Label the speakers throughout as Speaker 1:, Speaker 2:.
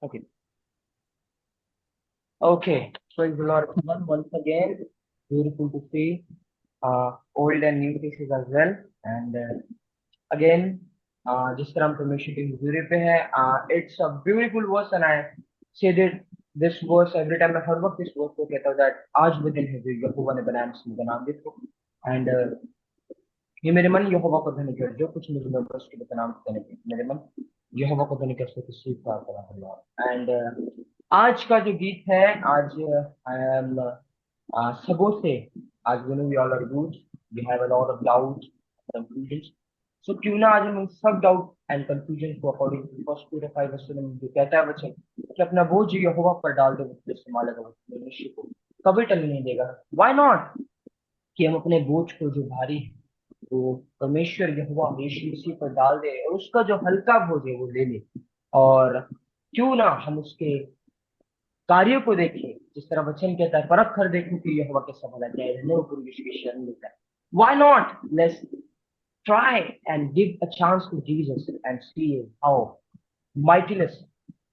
Speaker 1: Okay. Okay. Praise the Lord, everyone. Once again, beautiful to see old and new faces as well. And again, जिस तरह हम परमेश्वर के हुजूरी पे है, it's a beautiful verse and I say that this verse every time. मैं हर वक्त इस verse को कहता हूँ that आज वो दिन है जो यहोवा ने बनाया, उसमें बना देखो. And ये मेरे मन यहोवा को धन्य कर, जो कुछ मुझे मिला उसके लिए नाम देने के मेरे मन यहोवा को धन्य कर सके स्वीकार करा. एंड आज का जो गीत है, आज आई एम सबों से, आज we know we all are good, we have a lot of doubt confusion. So क्यों ना आज हम उन सब डाउट एंड कंफ्यूजन को अकॉर्डिंग टू फर्स्ट पीटर 5 में जो कहता है वचन कि अपना बोझ यहोवा पर डाल दो, वो संभालेगा, वो मनुष्य को कभी टलने नहीं देगा. व्हाई नॉट कि हम अपने बोझ को जो भारी है वो परमेश्वर यहोवा यीशु मसीह पर डाल दे और उसका जो हल्का बोझ है वो ले ले. और क्यों ना हम उसके कार्यों को देखें, जिस तरह वचन कहता है परख कर देखो कि यहोवा कैसा भला है, रहने पूरी विश्व की शरण मिलता है. Why not, let's try and give a chance to Jesus and see how mightiness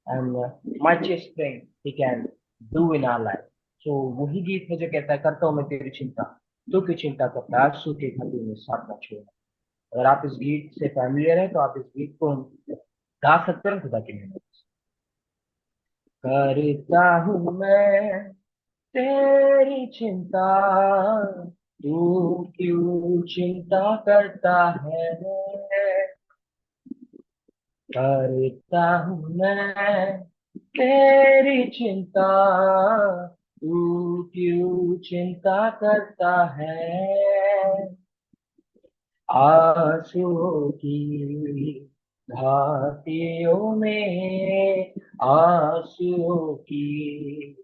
Speaker 1: and mightiest thing he can do in our life. So वही गीत है जो कहता है करता हूँ मैं तेरी चिंता, तू की चिंता करता है आंसू के घाटी में साथ ना छोड़. अगर आप इस गीत से फैमिलियर हैं तो आप इस गीत को गा सकते हैं खुदा की मेहनत. करता हूँ मैं तेरी चिंता, तू क्यों चिंता करता है. करता हूँ मैं तेरी चिंता, तू क्यों चिंता करता है. आंसुओं की घाटियों में, आंसुओं की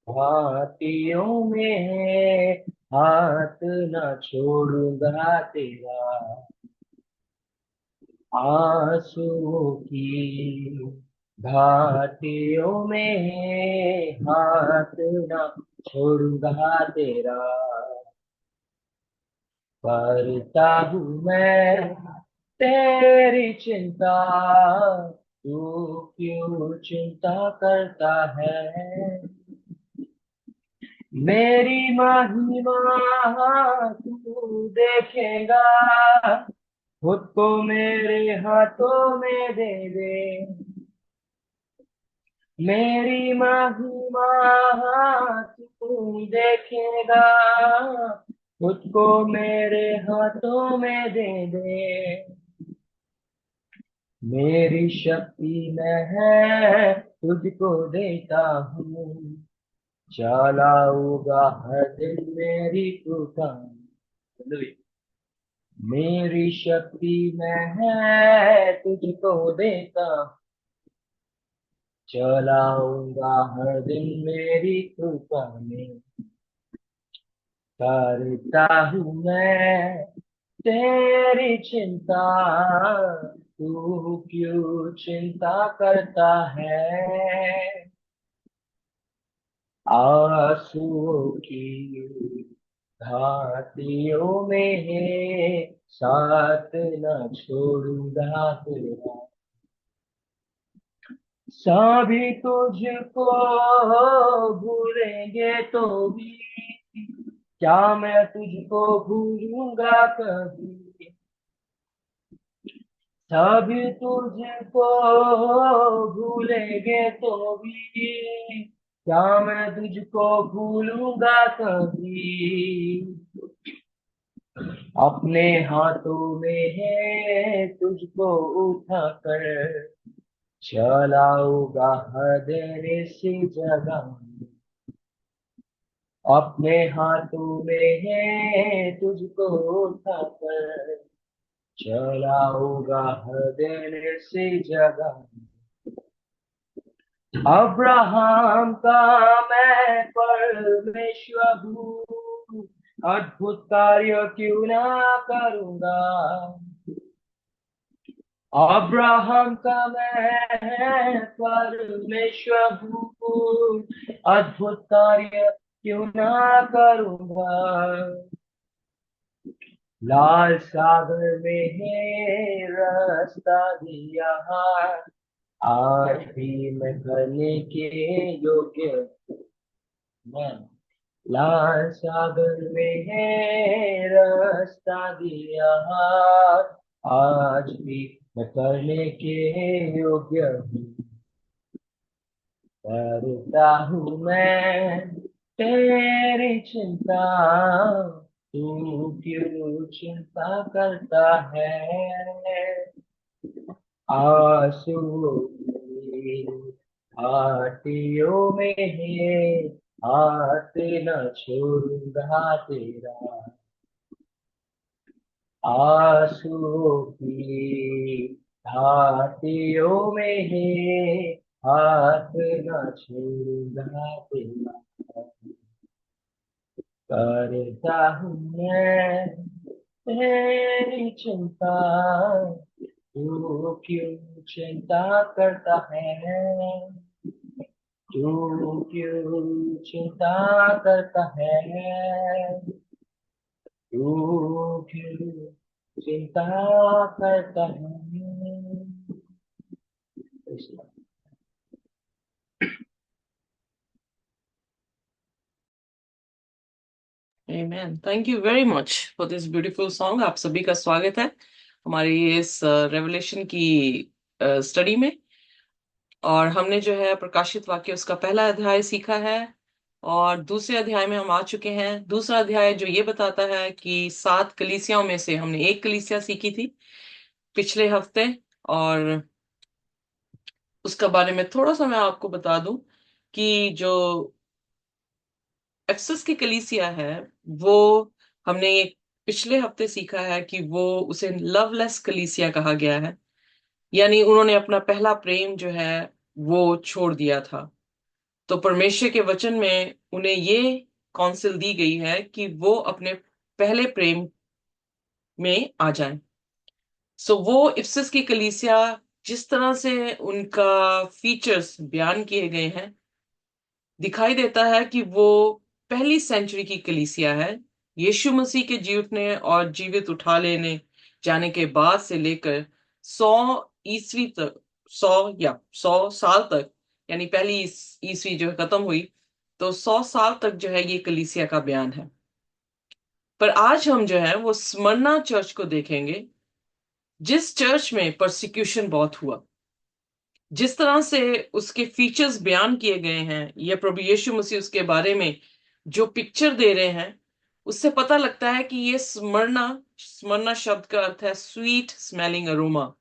Speaker 1: घाटियों में हाथ न छोड़ूंगा तेरा. आंसुओं की घाटियों में हाथ न छोड़ूंगा तेरा. करता हूँ मैं तेरी चिंता, तू क्यों चिंता करता है. मेरी महिमा तू देखेगा, खुद को मेरे हाथों में दे दे. मेरी महिमा तू देखेगा, खुद को मेरे हाथों में दे दे. मेरी शक्ति में है तुझको देता हूँ, चलाऊंगा हर दिन मेरी कृपा. मेरी शक्ति में है तुझको देता, चलाऊंगा हर दिन मेरी कृपा में. करता हूँ मैं तेरी चिंता, तू क्यों चिंता करता है. आंसुओं की घाटियों में साथ न छोड़ूंगा तेरा. सभी तुझको भूलेंगे तो भी क्या मैं तुझको भूलूंगा कभी. सभी तुझको भूलेंगे तो भी क्या मैं तुझको भूलूंगा कभी. अपने हाथों में है तुझको उठा कर, चलाऊंगा हर दिन इसी जगह. अपने हाथों में है तुझको उठा कर, चलाऊंगा हर दिन इसी जगह. अब्राहम का मैं परमेश्वर हूँ, अद्भुत कार्य क्यों ना करूंगा. अब्राहम का मैं परमेश्वर हूँ, अद्भुत कार्य क्यों ना करूंगा. लाल सागर में है रास्ता दिया, आज भी मैं करने के योग्य, मैं लाल सागर में है रास्ता दिया। आज भी मैं करने के योग्य हूँ, करता हूँ मैं तेरी चिंता, तू क्यों चिंता करता है। आंसू की घाटियों में है, हाथ न छोड़ूंगा तेरा। आंसू की घाटियों में है, हाथ न छोड़ूंगा तेरा। करता हूँ मैं तेरी चिंता, तू क्यों चिंता करता है। तू क्यों चिंता करता है। तू क्यों चिंता करता है।
Speaker 2: Amen. Thank you very much for this beautiful song. आप सभी का स्वागत है हमारी इस रेवलेशन की स्टडी में। और हमने जो है प्रकाशित वाक्य उसका पहला अध्याय सीखा है और दूसरे अध्याय में हम आ चुके हैं। दूसरा अध्याय जो ये बताता है कि 7 कलीसियाओं में से हमने एक कलीसिया सीखी थी पिछले हफ्ते। और उसका बारे में थोड़ा सा मैं आपको बता दूं कि जो एफेसस की कलीसिया है वो हमने पिछले हफ्ते सीखा है कि वो उसे लवलेस कलीसिया कहा गया है, यानी उन्होंने अपना पहला प्रेम जो है वो छोड़ दिया था। तो परमेश्वर के वचन में उन्हें ये काउंसिल दी गई है कि वो अपने पहले प्रेम में आ जाएं। सो वो इफिसस की कलीसिया जिस तरह से उनका फीचर्स बयान किए गए हैं, दिखाई देता है कि वो पहली सेंचुरी की कलीसिया है। यीशु मसीह के जीवने और जीवित उठा लेने जाने के बाद से लेकर 100 ईस्वी तक, 100 साल तक, यानी पहली ईस्वी जो खत्म हुई तो 100 साल तक जो है ये कलीसिया का बयान है। पर आज हम जो है वो स्मरना चर्च को देखेंगे, जिस चर्च में परसिक्यूशन बहुत हुआ। जिस तरह से उसके फीचर्स बयान किए गए हैं या प्रभु यीशु मसीह उसके बारे में जो पिक्चर दे रहे हैं, उससे पता लगता है कि ये स्मरना, स्मरना शब्द का अर्थ है स्वीट स्मेलिंग अरोमा,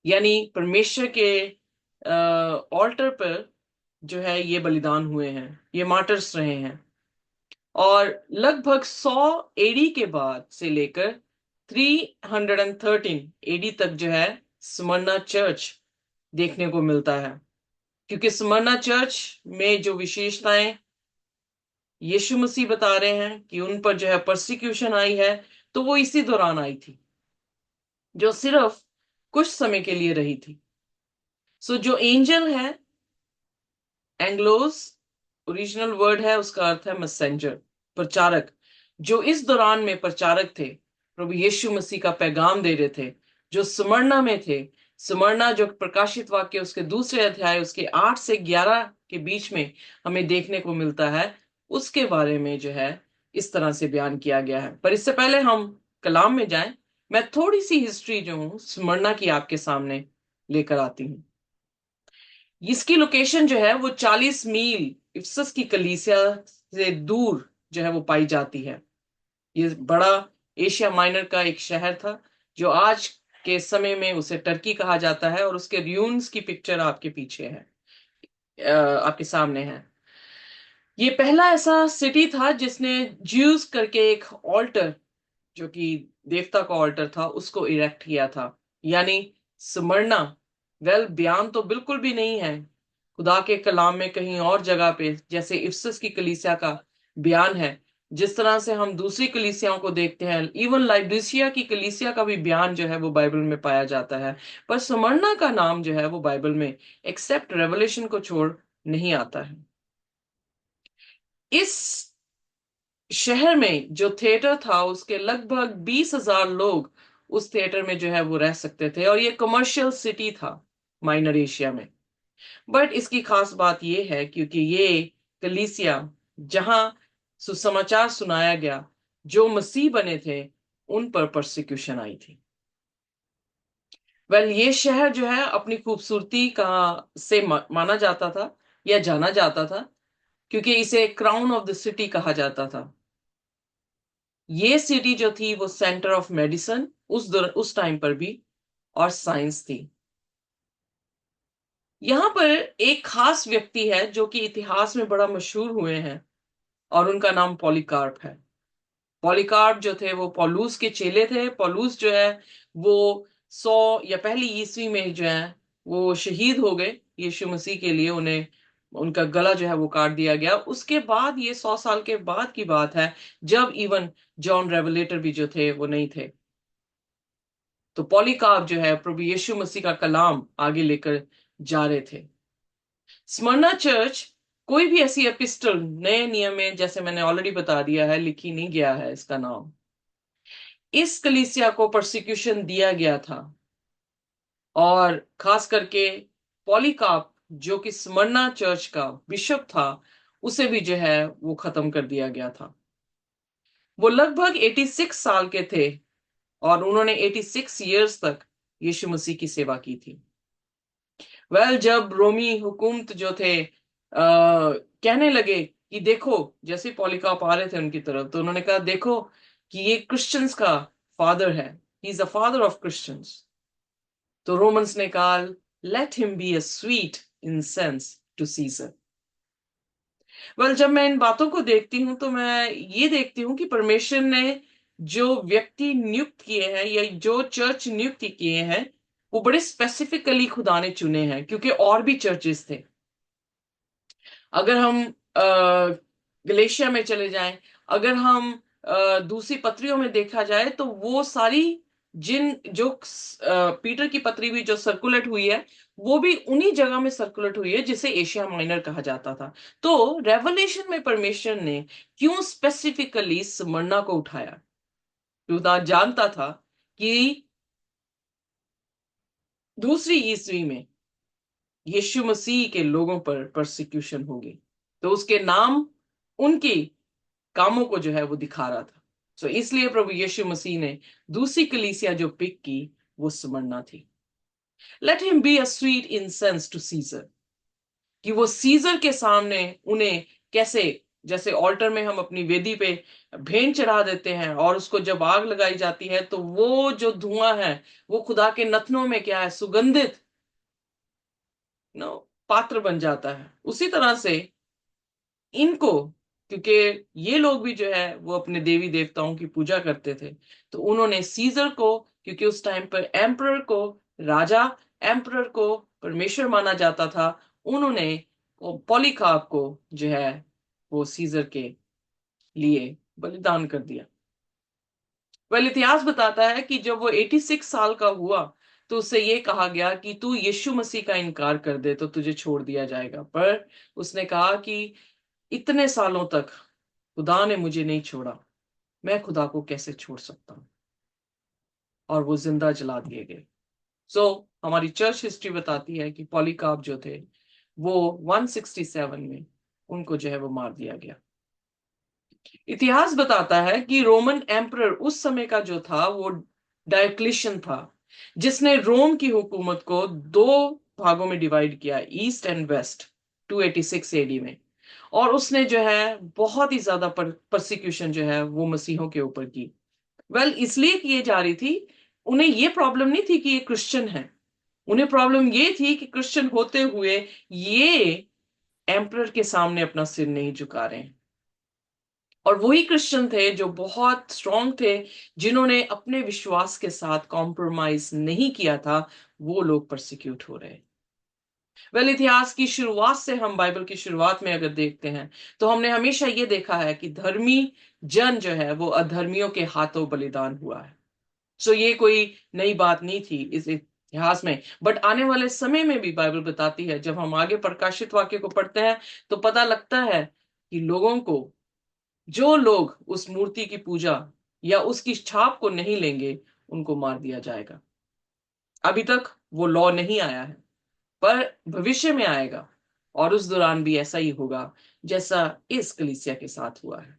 Speaker 2: यानी परमेश्वर के ऑल्टर पर जो है ये बलिदान हुए हैं, ये मार्टर्स रहे हैं। और लगभग 100 एडी के बाद से लेकर 313 एडी तक जो है स्मरना चर्च देखने को मिलता है। क्योंकि स्मरना चर्च में जो विशेषताएं यीशु मसीह बता रहे हैं कि उन पर जो है परसिक्यूशन आई है, तो वो इसी दौरान आई थी, जो सिर्फ कुछ समय के लिए रही थी। सो जो एंजल है, एंग्लोस ओरिजिनल वर्ड है, उसका अर्थ है मैसेंजर, प्रचारक, जो इस दौरान में प्रचारक थे, प्रभु यीशु मसीह का पैगाम दे रहे थे, जो स्मरना में थे। स्मरना जो प्रकाशित वाक्य उसके दूसरे अध्याय उसके 8 से 11 के बीच में हमें देखने को मिलता है, उसके बारे में जो है इस तरह से बयान किया गया है। पर इससे पहले हम कलाम में जाएं, मैं थोड़ी सी हिस्ट्री जो हूं स्मरना की आपके सामने लेकर आती हूँ। इसकी लोकेशन जो है वो 40 मील इफसस की कलीसिया से दूर जो है वो पाई जाती है। ये बड़ा एशिया माइनर का एक शहर था, जो आज के समय में उसे टर्की कहा जाता है, और उसके र्यून्स की पिक्चर आपके पीछे है, आपके सामने है। ये पहला ऐसा सिटी था जिसने ज्यूस करके एक ऑल्टर, जो कि देवता का ऑल्टर था, उसको इरेक्ट किया था। यानी स्मरना, वेल बयान तो बिल्कुल भी नहीं है खुदा के कलाम में कहीं और जगह पे, जैसे इफसस की कलीसिया का बयान है, जिस तरह से हम दूसरी कलीसियाओं को देखते हैं। इवन लाइब्रिसिया की कलीसिया का भी बयान जो है वो बाइबल में पाया जाता है। पर स्मरना का नाम जो है वो बाइबल में एक्सेप्ट रेवलेशन को छोड़ नहीं आता है। इस शहर में जो थिएटर था उसके लगभग 20,000 लोग उस थिएटर में जो है वो रह सकते थे, और ये कमर्शियल सिटी था। माइनर एशिया में। बट इसकी खास बात यह है क्योंकि ये कलीसिया जहां सुसमाचार सुनाया गया, जो मसीह बने थे उन पर परसिक्यूशन आई थी। वेल, ये शहर जो है अपनी खूबसूरती का से माना जाता था या जाना जाता था, क्योंकि इसे क्राउन ऑफ द सिटी कहा जाता था। ये सिटी जो थी वो सेंटर ऑफ मेडिसिन उस टाइम पर भी, और साइंस थी। यहां पर एक खास व्यक्ति है जो कि इतिहास में बड़ा मशहूर हुए हैं, और उनका नाम पॉलीकार्प है। पॉलीकार्प जो थे वो पौलुस के चेले थे। पौलुस जो है वो 100 या पहली ईस्वी में जो है वो शहीद हो गए यीशु मसीह के लिए। उन्हें उनका गला जो है वो काट दिया गया। उसके बाद ये 100 साल के बाद की बात है, जब इवन जॉन रेवलेटर भी जो थे वो नहीं थे। तो पॉलीकार्प जो है प्रभु यीशु मसीह का कलाम आगे लेकर जा रहे थे। स्मरना चर्च कोई भी ऐसी एपिस्टल नए नियम में, जैसे मैंने ऑलरेडी बता दिया है, लिखी नहीं गया है इसका नाम। इस कलीसिया को परसिक्यूशन दिया गया था, और खास करके पॉलीकार्प जो कि स्मरना चर्च का बिशप था, उसे भी जो है वो खत्म कर दिया गया था। वो लगभग 86 साल के थे, और उन्होंने 86 ईयर्स तक यीशु मसीह की सेवा की थी। जब रोमी हुकूमत जो थे कहने लगे कि देखो, जैसे पॉलीकार्प आ रहे थे उनकी तरफ, तो उन्होंने कहा देखो कि ये क्रिश्चियंस का फादर है, he is the father of Christians. तो रोमन्स ने कहा let him be a sweet incense to Caesar. जब मैं इन बातों को देखती हूं तो मैं ये देखती हूं कि परमेश्वर ने जो व्यक्ति नियुक्त किए हैं या जो चर्च नियुक्त किए हैं, वो बड़े स्पेसिफिकली खुदा ने चुने हैं, क्योंकि और भी चर्चेस थे। अगर हम गलेशिया में चले जाएं, अगर हम दूसरी पत्रियों में देखा जाए, तो वो सारी जिन जो पीटर की पत्री भी जो सर्कुलेट हुई है, वो भी उन्हीं जगह में सर्कुलेट हुई है जिसे एशिया माइनर कहा जाता था। तो रेवलेशन में परमेश्वर ने क्यों स्पेसिफिकली स्मरना को उठाया? खुदा जानता था कि दूसरी ईस्वी में यीशु मसीह के लोगों पर परसिक्यूशन होगी, तो उसके नाम उनकी कामों को जो है वो दिखा रहा था। सो इसलिए प्रभु यीशु मसीह ने दूसरी कलीसिया जो पिक की, वो स्मरना थी। Let him be a sweet incense to Caesar, कि वो सीजर के सामने उन्हें कैसे, जैसे ऑल्टर में हम अपनी वेदी पे भेंट चढ़ा देते हैं, और उसको जब आग लगाई जाती है तो वो जो धुआं है वो खुदा के नथनों में क्या है, सुगंधित नो पात्र बन जाता है। उसी तरह से इनको, क्योंकि ये लोग भी जो है वो अपने देवी देवताओं की पूजा करते थे, तो उन्होंने सीजर को, क्योंकि उस टाइम पर एम्परर को, राजा एम्परर को परमेश्वर माना जाता था, उन्होंने पॉलीकार्प को जो है वो सीजर के लिए बलिदान कर दिया। इतिहास बताता है कि जब वो 86 साल का हुआ, तो उससे ये कहा गया कि तू यीशु मसीह का इनकार कर दे तो तुझे छोड़ दिया जाएगा। पर उसने कहा कि इतने सालों तक खुदा ने मुझे नहीं छोड़ा, मैं खुदा को कैसे छोड़ सकता हूं? और वो जिंदा जला दिए गए। सो हमारी चर्च हिस्ट्री बताती है कि पॉलीकार्प जो थे वो 167 में उनको जो है वो मार दिया गया। इतिहास बताता है कि रोमन एम्परर उस समय का जो था वो डायोक्लिशियन था, जिसने रोम की हुकूमत को दो भागों में डिवाइड किया, ईस्ट एंड वेस्ट, 286 एडी में। और उसने जो है बहुत ही ज्यादा परसिक्यूशन जो है वो मसीहों के ऊपर की। इसलिए किए जा रही थी, उन्हें ये प्रॉब्लम नहीं थी कि ये क्रिश्चियन है, उन्हें प्रॉब्लम ये थी कि क्रिश्चियन होते हुए ये एम्परर के सामने अपना सिर नहीं झुका रहे हैं। और वही क्रिश्चियन थे जो बहुत स्ट्रांग थे, जिन्होंने अपने विश्वास के साथ कॉम्प्रोमाइज नहीं किया था, वो लोग परसिक्यूट हो रहे। इतिहास की शुरुआत से, हम बाइबल की शुरुआत में अगर देखते हैं, तो हमने हमेशा ये देखा है कि धर्मी जन जो है वो अधर्मियों के हाथों बलिदान हुआ है। सो ये कोई नई बात नहीं थी इस इतिहास में। बट आने वाले समय में भी बाइबल बताती है, जब हम आगे प्रकाशित वाक्य को पढ़ते हैं, तो पता लगता है कि लोगों को, जो लोग उस मूर्ति की पूजा या उसकी छाप को नहीं लेंगे, उनको मार दिया जाएगा। अभी तक वो लॉ नहीं आया है, पर भविष्य में आएगा और उस दौरान भी ऐसा ही होगा जैसा इस कलीसिया के साथ हुआ है।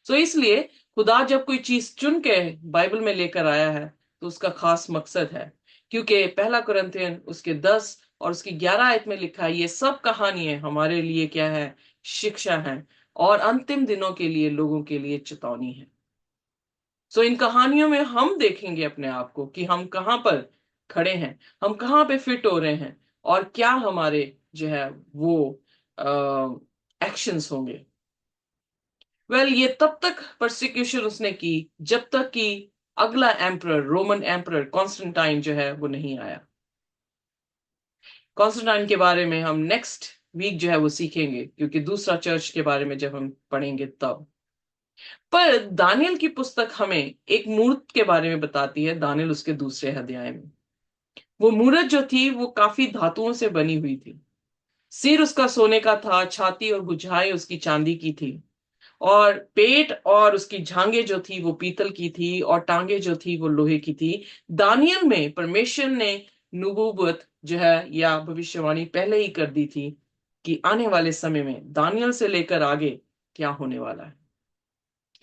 Speaker 2: तो इसलिए खुदा जब कोई चीज चुन के बाइबल में लेकर आया है तो उसका खास मकसद है, क्योंकि पहला कुरिन्थियन उसके 10 और उसकी 11 आयत में लिखा है, ये सब कहानियां हमारे लिए क्या है, शिक्षा है और अंतिम दिनों के लिए लोगों के लिए चेतावनी है। सो इन कहानियों में हम देखेंगे अपने आप को कि हम कहां पर खड़े हैं, हम कहां पे फिट हो रहे हैं और क्या हमारे जो है वो एक्शंस होंगे। ये तब तक परसिक्यूशन उसने की जब तक कि अगला एम्परर, रोमन एम्परर कॉन्स्टेंटाइन जो है वो नहीं आया। कॉन्स्टेंटाइन के बारे में हम नेक्स्ट वीक जो है वो सीखेंगे, क्योंकि दूसरा चर्च के बारे में जब हम पढ़ेंगे तब। पर दानियल की पुस्तक हमें एक मूर्त के बारे में बताती है, दानियल उसके दूसरे अध्याय में। वो मूर्त जो थी वो काफी धातुओं से बनी हुई थी। सिर उसका सोने का था, छाती और भुजाएं उसकी चांदी की थी, और पेट और उसकी झांगे जो थी वो पीतल की थी, और टांगे जो थी वो लोहे की थी। दानियल में परमेश्वर ने नुबूवत जो है या भविष्यवाणी पहले ही कर दी थी कि आने वाले समय में दानियल से लेकर आगे क्या होने वाला है।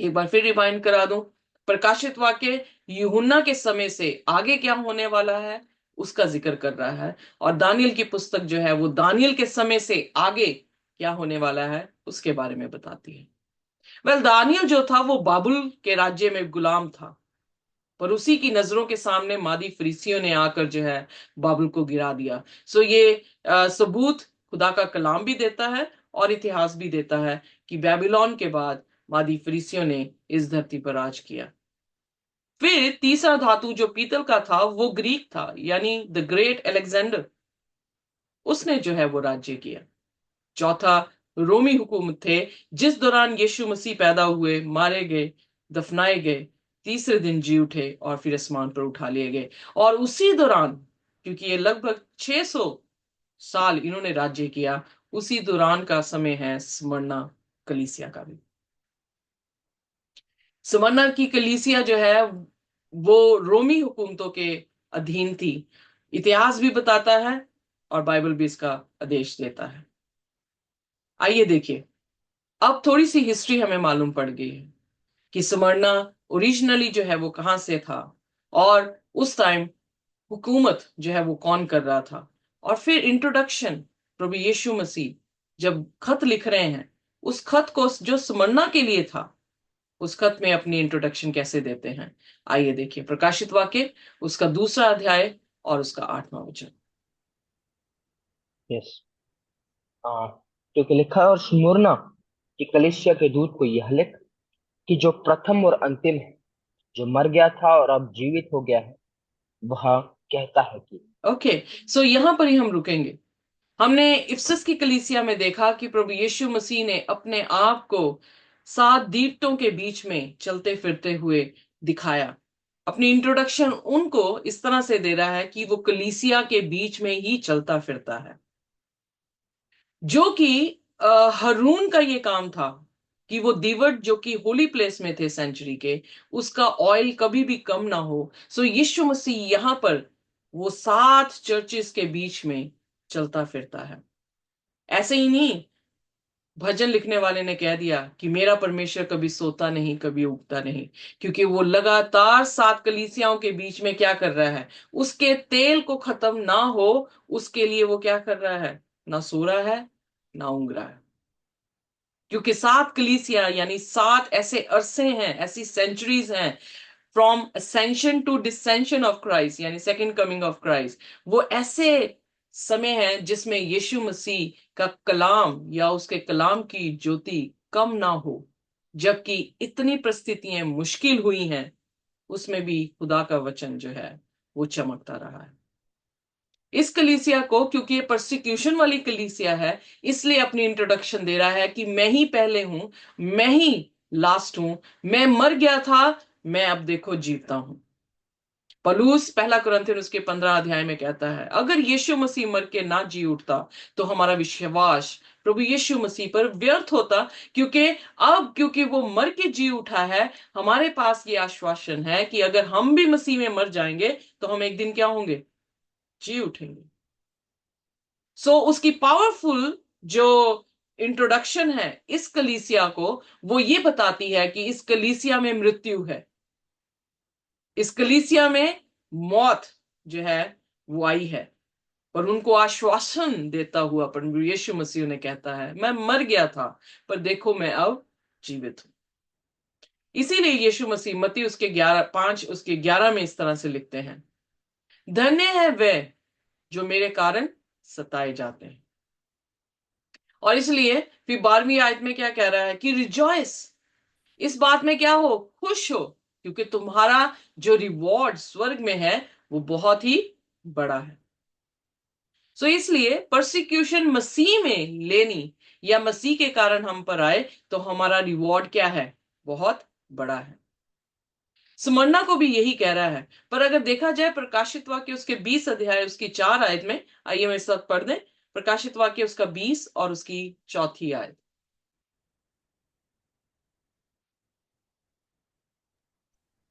Speaker 2: एक बार फिर रिवाइंड करा दूं, प्रकाशित वाक्य यूहन्ना के समय से आगे क्या होने वाला है उसका जिक्र कर रहा है, और दानियल की पुस्तक जो है वो दानियल के समय से आगे क्या होने वाला है उसके बारे में बताती है। दानियल जो था वो बाबुल के राज्य में गुलाम था, पर उसी की नजरों के सामने मादी फरीसियों ने आकर जो है बाबुल को गिरा दिया। ये सबूत खुदा का कलाम भी देता है और इतिहास भी देता है कि बेबीलोन के बाद मादी फरीसियों ने इस धरती पर राज किया। फिर तीसरा धातु जो पीतल का था वो ग्रीक था, यानी द ग्रेट अलेक्जेंडर, उसने जो है वो राज्य किया। चौथा रोमी हुकूमत थे, जिस दौरान यीशु मसीह पैदा हुए, मारे गए, दफनाए गए, तीसरे दिन जी उठे और फिर आसमान पर उठा लिए गए। और उसी दौरान, क्योंकि ये लगभग 600 साल इन्होंने राज्य किया, उसी दौरान का समय है स्मरना कलीसिया का भी। स्मरना की कलीसिया जो है वो रोमी हुकूमतों के अधीन थी। इतिहास भी बताता है और बाइबल भी इसका आदेश देता है। आइए देखिए, अब थोड़ी सी हिस्ट्री हमें मालूम पड़ गई है कि स्मरना ओरिजिनली जो है वो कहां से था, और उस टाइम हुकूमत जो है वो कौन कर रहा था। और फिर इंट्रोडक्शन, प्रभु यीशु मसीह जब खत लिख रहे हैं, उस खत को जो स्मरना के लिए था, उस खत में अपनी इंट्रोडक्शन कैसे देते हैं। आइए देखिए प्रकाशित वाक्य उसका दूसरा अध्याय और उसका 8वां वचन।
Speaker 1: यस, क्योंकि लिखा है, और स्मुरना की कलीसिया के दूत को यह लिख कि जो प्रथम और अंतिम है, जो मर गया था और अब जीवित हो गया है, वह कहता है कि।
Speaker 2: ओके, यहां पर ही हम रुकेंगे। हमने इफसस की कलीसिया में देखा कि प्रभु यीशु मसीह ने अपने आप को 7 दीवटों के बीच में चलते फिरते हुए दिखाया। अपनी इंट्रोडक्शन उनको इस तरह से दे रहा है कि वो कलीसिया के बीच में ही चलता फिरता है, जो कि हरून का ये काम था कि वो दीवट जो कि होली प्लेस में थे सेंचुरी के, उसका ऑयल कभी भी कम ना हो। यीशु मसीह यहां पर वो 7 चर्चेस के बीच में चलता फिरता है। ऐसे ही नहीं, भजन लिखने वाले ने कह दिया कि मेरा परमेश्वर कभी सोता नहीं, कभी उगता नहीं, क्योंकि वो लगातार 7 कलीसियाओं के बीच में क्या कर रहा है, उसके तेल को खत्म ना हो उसके लिए वो क्या कर रहा है, ना सो रहा है ना ऊंग रहा है। क्योंकि 7 कलीसिया यानी 7 ऐसे अरसे हैं, ऐसी सेंचुरीज हैं, from ascension to descension of Christ, यानी सेकंड कमिंग ऑफ क्राइस्ट। वो ऐसे समय है जिसमें यीशु मसीह का कलाम या उसके कलाम की ज्योति कम ना हो, जबकि इतनी परिस्थितियां मुश्किल हुई हैं, उसमें भी खुदा का वचन जो है वो चमकता रहा है। इस कलीसिया को, क्योंकि ये परसिक्यूशन वाली कलीसिया है, इसलिए अपनी इंट्रोडक्शन दे रहा है कि मैं ही पहले हूं, मैं ही लास्ट हूं, मैं मर गया था, मैं अब देखो जीवता हूं। पलूस पहला कुरिन्थियन उसके 15 अध्याय में कहता है, अगर यीशु मसीह मर के ना जी उठता तो हमारा विश्वास प्रभु यीशु मसीह पर व्यर्थ होता, क्योंकि वो मर के जी उठा है, हमारे पास ये आश्वासन है कि अगर हम भी मसीह में मर जाएंगे तो हम एक दिन क्या होंगे, जी उठेंगे। सो उसकी पावरफुल जो इंट्रोडक्शन है इस कलीसिया को, वो ये बताती है कि इस कलीसिया में मृत्यु है, इस कलीसिया में मौत जो है वो आई है। पर उनको आश्वासन देता हुआ प्रभु यीशु मसीह ने कहता है, मैं मर गया था पर देखो मैं अब जीवित हूं। इसीलिए यीशु मसीह मत्ती उसके 11:5 उसके 11 में इस तरह से लिखते हैं, धन्य है वे जो मेरे कारण सताए जाते हैं। और इसलिए फिर 12वीं आयत में क्या कह रहा है कि रिजॉइस, इस बात में क्या हो, खुश हो, क्योंकि तुम्हारा जो रिवॉर्ड स्वर्ग में है वो बहुत ही बड़ा है। सो इसलिए परसिक्यूशन मसीह में लेनी या मसीह के कारण हम पर आए तो हमारा रिवॉर्ड क्या है, बहुत बड़ा है। स्मरणा को भी यही कह रहा है। पर अगर देखा जाए प्रकाशित वाक्य उसके 20 अध्याय उसकी 4 आयत में, आइए मेरे साथ पढ़ दें प्रकाशित वाक्य उसका 20 और उसकी 4 आयत।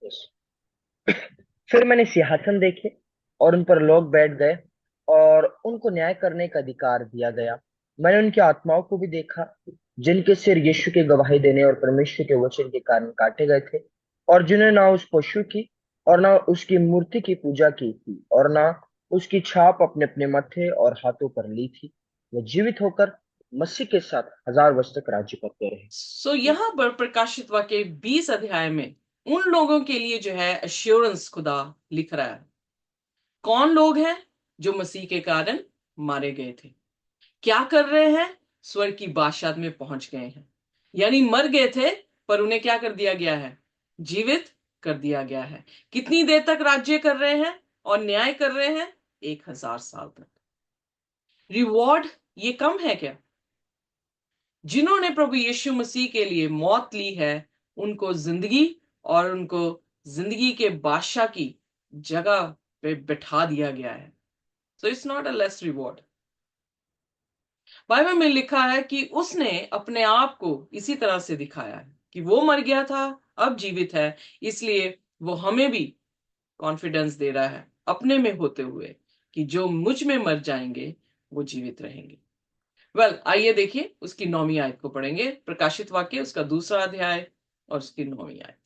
Speaker 1: Yes. फिर मैंने सिंहासन देखे और उन पर लोग बैठ गए और उनको न्याय करने का अधिकार दिया गया। मैंने उनकी आत्माओं को भी देखा जिनके सिर यीशु के गवाही देने और परमेश्वर के वचन के कारण काटे गए थे, और जिन्होंने ना उस पशु की और ना उसकी मूर्ति की पूजा की थी और ना उसकी छाप अपने अपने मत्थे और हाथों पर ली थी। वे जीवित होकर मसीह के साथ 1000 वर्ष तक राज्य करते रहे।
Speaker 2: सो यहां पर प्रकाशित वाक्य 20 अध्याय में उन लोगों के लिए जो है अश्योरेंस खुदा लिख रहा है। कौन लोग हैं जो मसीह के कारण मारे गए थे, क्या कर रहे हैं, स्वर्ग की बादशाह में पहुंच गए हैं। यानी मर गए थे पर उन्हें क्या कर दिया गया है, जीवित कर दिया गया है। कितनी देर तक राज्य कर रहे हैं और न्याय कर रहे हैं, 1000 साल तक। रिवॉर्ड ये कम है क्या? जिन्होंने प्रभु यीशु मसीह के लिए मौत ली है उनको जिंदगी और उनको जिंदगी के बादशाह की जगह पे बैठा दिया गया है। So it's not a less reward. Bible में लिखा है कि उसने अपने आप को इसी तरह से दिखाया है कि वो मर गया था, अब जीवित है। इसलिए वो हमें भी कॉन्फिडेंस दे रहा है अपने में होते हुए कि जो मुझ में मर जाएंगे वो जीवित रहेंगे। आइए देखिए उसकी 9वीं आयत को पढ़ेंगे, प्रकाशित वाक्य उसका 2 अध्याय और उसकी 9वीं आयत।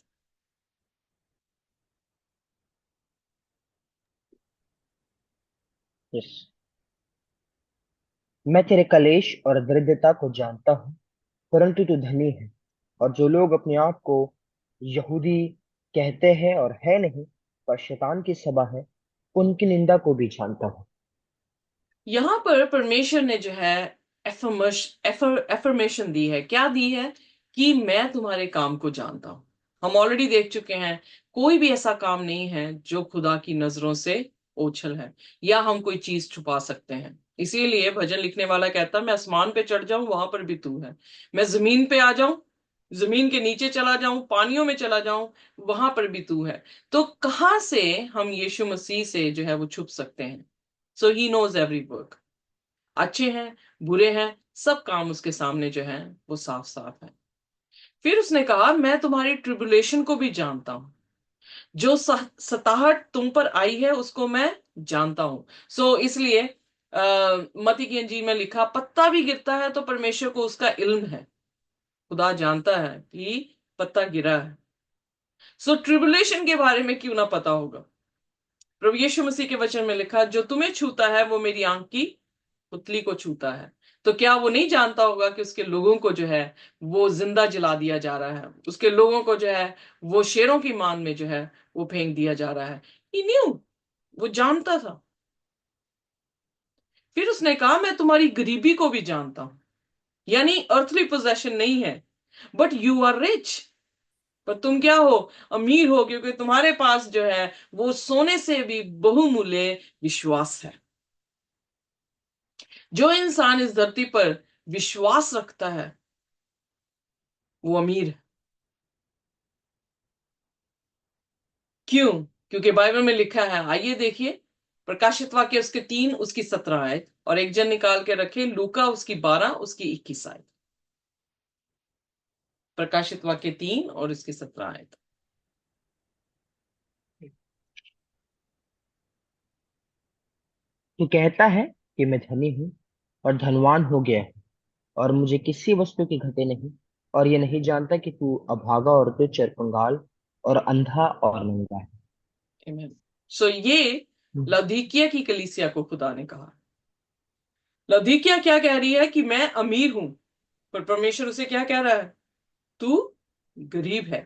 Speaker 1: यस। मैं तेरे कलेश और दरिद्रता को जानता हूँ, परंतु तू धनी है, और जो लोग अपने आप को यहूदी कहते हैं और है नहीं पर शैतान की सभा है, उनकी निंदा को भी जानता हूँ।
Speaker 2: यहां पर परमेश्वर ने जो है एफर्मेशन दी है, क्या दी है, कि मैं तुम्हारे काम को जानता हूं। हम ऑलरेडी देख चुके हैं कोई भी ऐसा काम नहीं है जो खुदा की नजरों से ओझल है या हम कोई चीज छुपा सकते हैं। इसीलिए भजन लिखने वाला कहता, मैं आसमान पे चढ़ जाऊं वहां पर भी तू है, मैं जमीन पे आ जाऊं, जमीन के नीचे चला जाऊं, पानियों में चला जाऊं, वहां पर भी तू है। तो कहां से हम यीशु मसीह से जो है वो छुप सकते हैं? सो ही नोज एवरी वर्क। अच्छे हैं, बुरे हैं, सब काम उसके सामने जो है वो साफ साफ है। फिर उसने कहा, मैं तुम्हारी ट्रिबुलेशन को भी जानता हूं, जो सताहट तुम पर आई है उसको मैं जानता हूं। इसलिए मत्ती की अंजील में लिखा, पत्ता भी गिरता है तो परमेश्वर को उसका इल्म है। खुदा जानता है कि पत्ता गिरा है। ट्रिबुलेशन के बारे में क्यों ना पता होगा? प्रभु यीशु मसीह के वचन में लिखा, जो तुम्हें छूता है वो मेरी आंख की पुतली को छूता है। तो क्या वो नहीं जानता होगा कि उसके लोगों को जो है वो जिंदा जला दिया जा रहा है, उसके लोगों को जो है वो शेरों की मान में जो है वो फेंक दिया जा रहा है? ही न्यू, वो जानता था। फिर उसने कहा, मैं तुम्हारी गरीबी को भी जानता हूं। यानी अर्थली पोजेशन नहीं है, बट यू आर रिच। पर तुम क्या हो, अमीर हो, क्योंकि तुम्हारे पास जो है वो सोने से भी बहुमूल्य विश्वास है। जो इंसान इस धरती पर विश्वास रखता है वो अमीर है। क्यों? क्योंकि बाइबल में लिखा है, आइए देखिए प्रकाशित वाक्य उसके 3 उसकी 17 आयत, और एक जन निकाल के रखे लूका उसकी 12 उसकी 21 आयत। प्रकाशित वाक्य 3 और इसकी 17 आयत।
Speaker 1: तू कहता है कि मैं धनी हूँ और धनवान हो गया है, और मुझे किसी वस्तु की घटे नहीं, और ये नहीं जानता कि तू अभागा और तुच्छ, कंगाल और अंधा और नंगा है।
Speaker 2: Amen. सो ये
Speaker 1: हम्म।
Speaker 2: लौदीकिया की कलीसिया को खुदा ने कहा। लौदीकिया क्या कह रही है कि मैं अमीर हूं, पर परमेश्वर उसे क्या कह रहा है, तू गरीब है।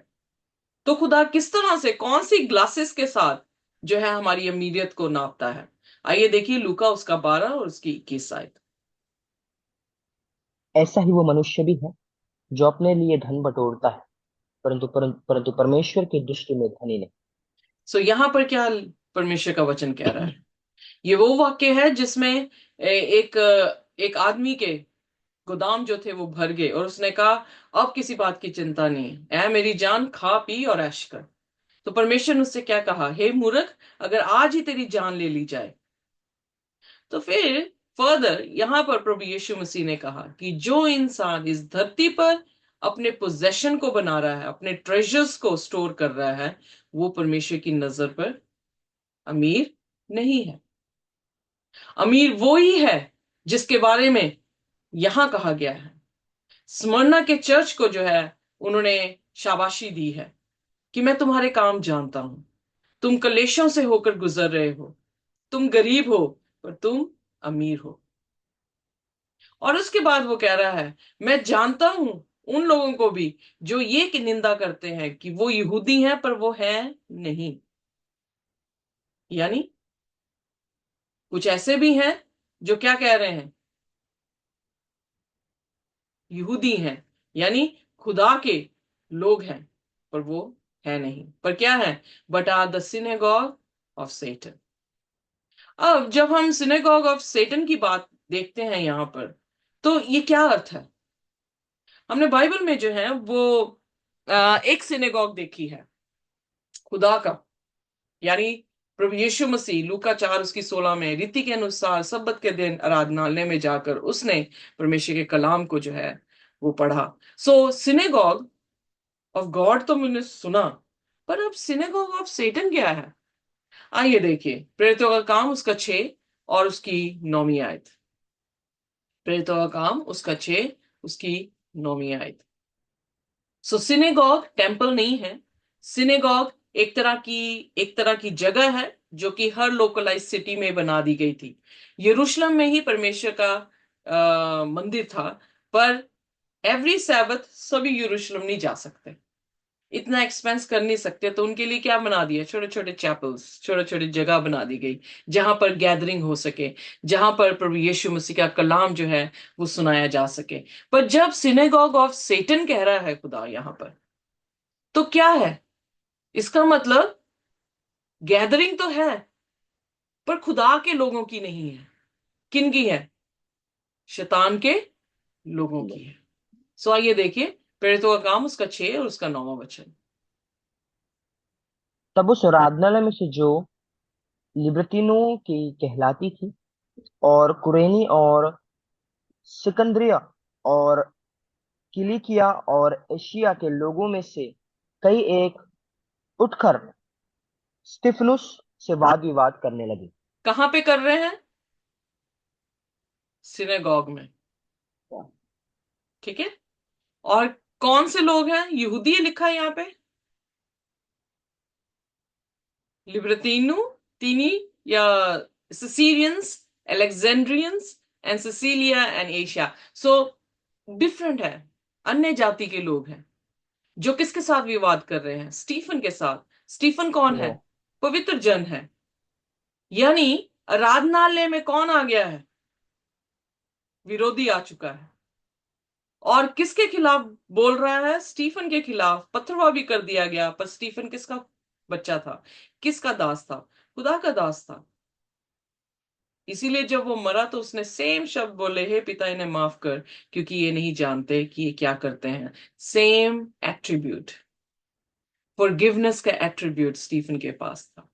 Speaker 2: तो खुदा किस तरह से, कौन सी ग्लासेस के साथ जो है हमारी अमीरियत को नापता है? आइए देखिए लूका उसका 12 और उसकी 21 आयत।
Speaker 1: ऐसा ही वो मनुष्य भी है जो अपने लिए धन बटोरता है, परंतु परमेश्वर की दृष्टि में धनी नहीं।
Speaker 2: सो यहां पर क्या परमेश्वर का वचन कह रहा है? ये वो वाक्य है जिसमें एक एक आदमी के गोदाम जो थे वो भर गए और उसने कहा अब किसी बात की चिंता नहीं है, ऐ मेरी जान खा पी और ऐश कर। तो परमेश्वर ने उससे क्या कहा, हे मूर्ख, अगर आज ही तेरी जान ले ली जाए। तो फिर फर्दर यहां पर प्रभु यीशु मसीह ने कहा कि जो इंसान इस धरती पर अपने पोजेशन को बना रहा है, अपने ट्रेजर्स को स्टोर कर रहा है, वो परमेश्वर की नजर पर अमीर नहीं है। अमीर वो ही है जिसके बारे में यहां कहा गया है। स्मरना के चर्च को जो है उन्होंने शाबाशी दी है कि मैं तुम्हारे काम जानता हूं, तुम कलेशों से होकर गुजर रहे हो, तुम गरीब हो पर तुम अमीर हो। और उसके बाद वो कह रहा है मैं जानता हूं उन लोगों को भी जो ये की निंदा करते हैं कि वो यहूदी हैं पर वो है नहीं। यानी कुछ ऐसे भी हैं जो क्या कह रहे हैं, यहूदी हैं, यानी खुदा के लोग हैं, पर वो है नहीं, पर क्या है, but are the synagogue of Satan. अब जब हम सिनेगॉग ऑफ सेटन की बात देखते हैं यहां पर, तो ये क्या अर्थ है? हमने बाइबल में जो है वो एक सिनेगॉग देखी है खुदा का, यानी प्रभु यीशु मसीह लूका 4 उसकी 16 में रीति के अनुसार सब्बत के दिन आराधनालय में जाकर उसने परमेश्वर के कलाम को जो है वो पढ़ा। सो सिनेगॉग ऑफ गॉड तो मैंने सुना, पर अब सिनेगॉग ऑफ सेटन क्या है? आइए देखिए प्रेरितों का काम उसका 6 और उसकी 9वीं आयत। प्रेरितों का काम उसका 6 उसकी 9वीं आयत। सो सिनेगॉग टेम्पल नहीं है। सिनेगॉग एक तरह की जगह है जो कि हर लोकलाइज सिटी में बना दी गई थी। यरूशलेम में ही परमेश्वर का मंदिर था, पर एवरी सैबथ सभी यरूशलेम नहीं जा सकते, इतना एक्सपेंस कर नहीं सकते, तो उनके लिए क्या बना दिया, छोटे छोटे चैपल्स, छोटे छोटे जगह बना दी गई जहां पर गैदरिंग हो सके, जहां पर प्रभु यीशु मसीह का कलाम जो है वो सुनाया जा सके। पर जब सिनेगॉग ऑफ सेटन कह रहा है खुदा यहां पर, तो क्या है इसका मतलब? गैदरिंग तो है पर खुदा के लोगों की नहीं है। किन की है? शैतान के लोगों की है। सो आइए देखिए प्रेरितों का काम उसका 6 और उसका 9वां वचन।
Speaker 1: तब उस आराधनालय में से जो लिब्रतीनों की कहलाती थी, और कुरेनी और सिकंदरिया और किलिकिया और एशिया के लोगों में से कई एक उठकर स्तिफनुस से वाद विवाद करने लगे।
Speaker 2: कहां पे कर रहे हैं? सिनेगॉग में। ठीक है। और कौन से लोग हैं? यहूदी है लिखा है यहाँ पे, लिबर्टीनू, तीनी, या Cilicians, Alexandrians and Cilicia and Asia. So different है, अन्य जाति के लोग हैं जो किसके साथ विवाद कर रहे हैं? स्टीफन के साथ। स्टीफन कौन है? पवित्र जन है। यानी आराधनालय में कौन आ गया है? विरोधी आ चुका है। और किसके खिलाफ बोल रहा है? स्टीफन के खिलाफ। पत्थरवा भी कर दिया गया, पर स्टीफन किसका बच्चा था? किसका दास था? खुदा का दास था। इसीलिए जब वो मरा तो उसने सेम शब्द बोले, हे पिता इन्हें माफ कर क्योंकि ये नहीं जानते कि ये क्या करते हैं। सेम एट्रीब्यूट, फॉरगिवनेस का एट्रीब्यूट स्टीफन के पास था।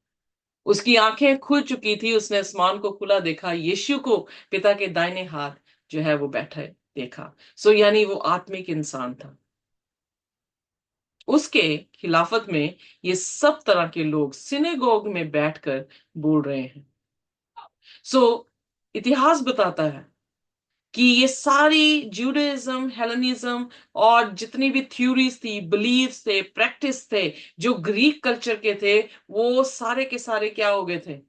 Speaker 2: उसकी आंखें खुल चुकी थी, उसने आसमान को खुला देखा, यीशु को पिता के दाहिने हाथ जो है वो बैठे देखा। सो यानी वो आत्मिक इंसान था। उसके खिलाफत में ये सब तरह के लोग सिनेगोग में बैठकर बोल रहे हैं। सो इतिहास बताता है कि ये सारी जूडाइज्म, हेलेनिज्म और जितनी भी थ्योरीज थी, बिलीव्स थे, प्रैक्टिस थे जो ग्रीक कल्चर के थे, वो सारे के सारे क्या हो गए थे?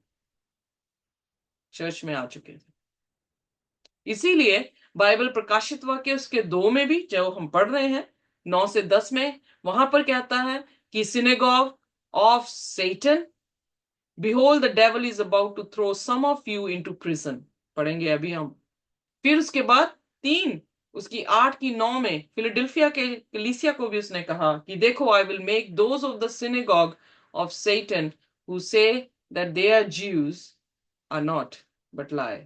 Speaker 2: चर्च में आ चुके थे। इसीलिए बाइबल प्रकाशित वाक्य उसके 2 में भी जो हम पढ़ रहे हैं 9 से 10 में, वहां पर कहता है कि synagogue of Satan, behold the devil is about to throw some of you into prison. पढ़ेंगे अभी हम। फिर उसके बाद 3 उसकी 8 की 9 में फिलाडेल्फिया के कलीसिया को भी उसने कहा कि देखो, I will make those of the synagogue of Satan who say that they are Jews are not but lie.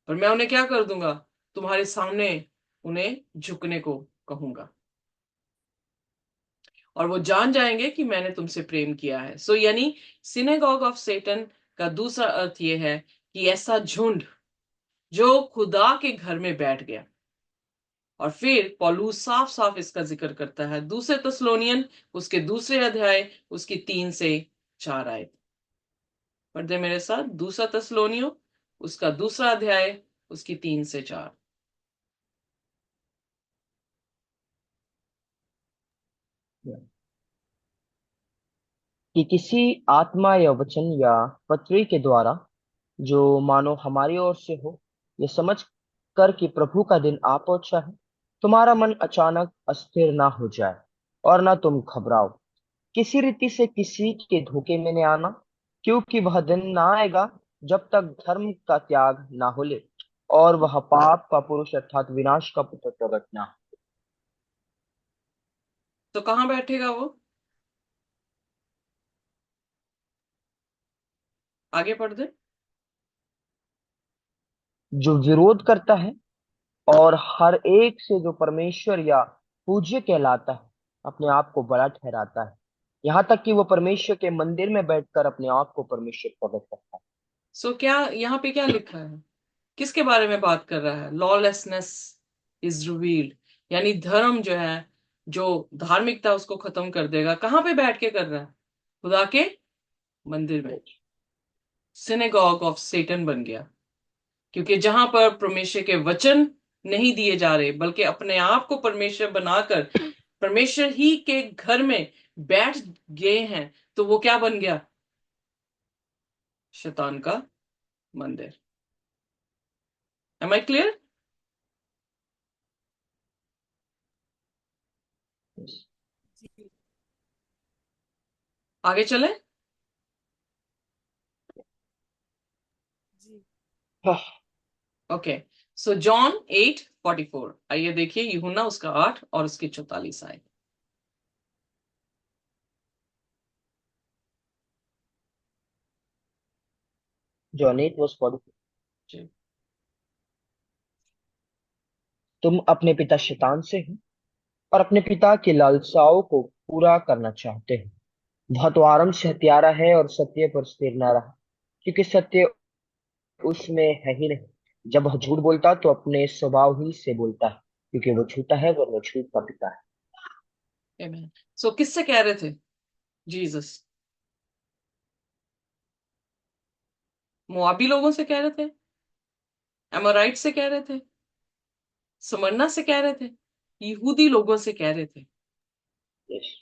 Speaker 2: और मैं उन्हें क्या कर दूंगा? तुम्हारे सामने उन्हें झुकने को कहूंगा और वो जान जाएंगे कि मैंने तुमसे प्रेम किया है। सो यानी सिनेगॉग ऑफ सेटन का दूसरा अर्थ ये है कि ऐसा झुंड जो खुदा के घर में बैठ गया। और फिर पौलुस साफ साफ इसका जिक्र करता है दूसरे तस्लोनियन उसके दूसरे अध्याय उसकी 3 से 4 आयत। पढ़ते मेरे साथ, दूसरा तस्लोनियो उसका दूसरा अध्याय उसकी 3 से 4।
Speaker 1: कि किसी आत्मा या वचन या पत्री के द्वारा जो मानो हमारी ओर से हो, ये समझ कर कि प्रभु का दिन आ पहुंचा है, तुम्हारा मन अचानक अस्थिर ना हो जाए और ना तुम घबराओ किसी रीति से किसी के धोखे में न आना, क्योंकि वह दिन ना आएगा जब तक धर्म का त्याग ना हो ले और वह पाप का पुरुष अर्थात विनाश का पुत्र प्रकट ना हो।
Speaker 2: तो कहां बैठेगा वो? आगे पढ़ दे।
Speaker 1: जो विरोध करता है और हर एक से जो परमेश्वर या पूज्य कहलाता है अपने आप को बड़ा ठहराता है, यहाँ तक कि वो परमेश्वर के मंदिर में बैठकर अपने आप को परमेश्वर प्रकट करता है।
Speaker 2: सो क्या यहाँ पे क्या लिखा है? किसके बारे में बात कर रहा है? लॉलेसनेस इज रिवील्ड, यानी धर्म जो है, जो धार्मिकता उसको खत्म कर देगा। कहां पे बैठ के कर रहा है? खुदा के मंदिर में। सिनेगॉग ऑफ सेटन बन गया, क्योंकि जहां पर परमेश्वर के वचन नहीं दिए जा रहे बल्कि अपने आप को परमेश्वर बनाकर परमेश्वर ही के घर में बैठ गए हैं, तो वो क्या बन गया? शैतान का मंदिर। Am I clear? आगे चले। ओके, सो जॉन 8:44, आइए देखिए यूहन्ना उसका 8 और उसकी 44 आए।
Speaker 1: जॉन 8:44।
Speaker 2: जी।
Speaker 1: तुम अपने पिता शैतान से हो और अपने पिता की लालसाओं को पूरा करना चाहते हो। वह तो आरंभ से हत्यारा है और सत्य पर स्थिर न रहा, क्योंकि सत्य उसमें है ही नहीं। जब वह झूठ बोलता तो अपने स्वभाव ही से बोलता है, क्योंकि वो झूठा है और वो झूठ का पिता है।
Speaker 2: आमेन। सो किससे कह रहे थे? जीसस। मोआबी लोगों से कह रहे थे? एमोराइट से कह रहे थे? समरना से कह रहे थे? यहूदी लोगों से कह रहे थे।
Speaker 1: यस।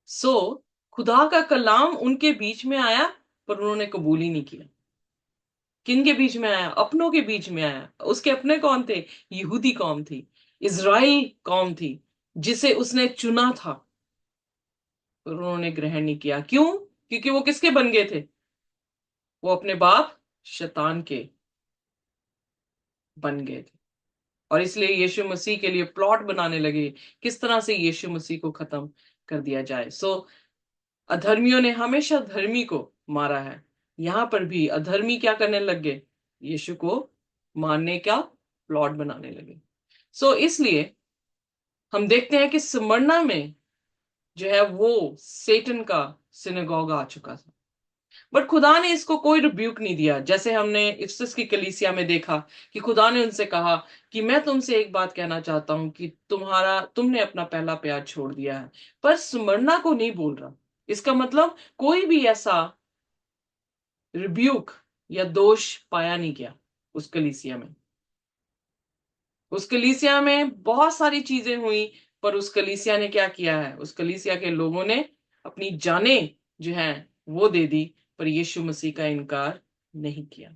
Speaker 2: सो खुदा का कलाम उनके बीच में आया, पर उन्होंने कबूल ही नहीं किया। किन के बीच में आया? अपनों के बीच में आया। उसके अपने कौन थे? यहूदी कौम थी, इज़राइल कौम थी, जिसे उसने चुना था, पर उन्होंने ग्रहण नहीं किया। क्यों? क्योंकि वो किसके बन गए थे? वो अपने बाप शैतान के बन गए थे। और इसलिए यीशु मसीह के लिए प्लॉट बनाने लगे किस तरह से यीशु मसीह को खत्म कर दिया जाए। सो अधर्मियों ने हमेशा धर्मी को मारा है। यहां पर भी अधर्मी क्या करने लग गए? यीशु को मारने का प्लॉट बनाने लगे। सो इसलिए हम देखते हैं कि स्मरना में जो है वो सेटन का सिनेगॉग आ चुका था। बट खुदा ने इसको कोई रिब्यूक नहीं दिया। जैसे हमने इफिसस की कलीसिया में देखा कि खुदा ने उनसे कहा कि मैं तुमसे एक बात कहना चाहता हूं कि तुमने अपना पहला प्यार छोड़ दिया है। पर स्मरना को नहीं बोल रहा। इसका मतलब कोई भी ऐसा रिब्यूक या दोष पाया नहीं गया उस कलीसिया में। उस कलीसिया में बहुत सारी चीजें हुई, पर उस कलीसिया ने क्या किया है? उस कलीसिया के लोगों ने अपनी जानें जो है वो दे दी, पर यीशु मसीह का इनकार नहीं किया।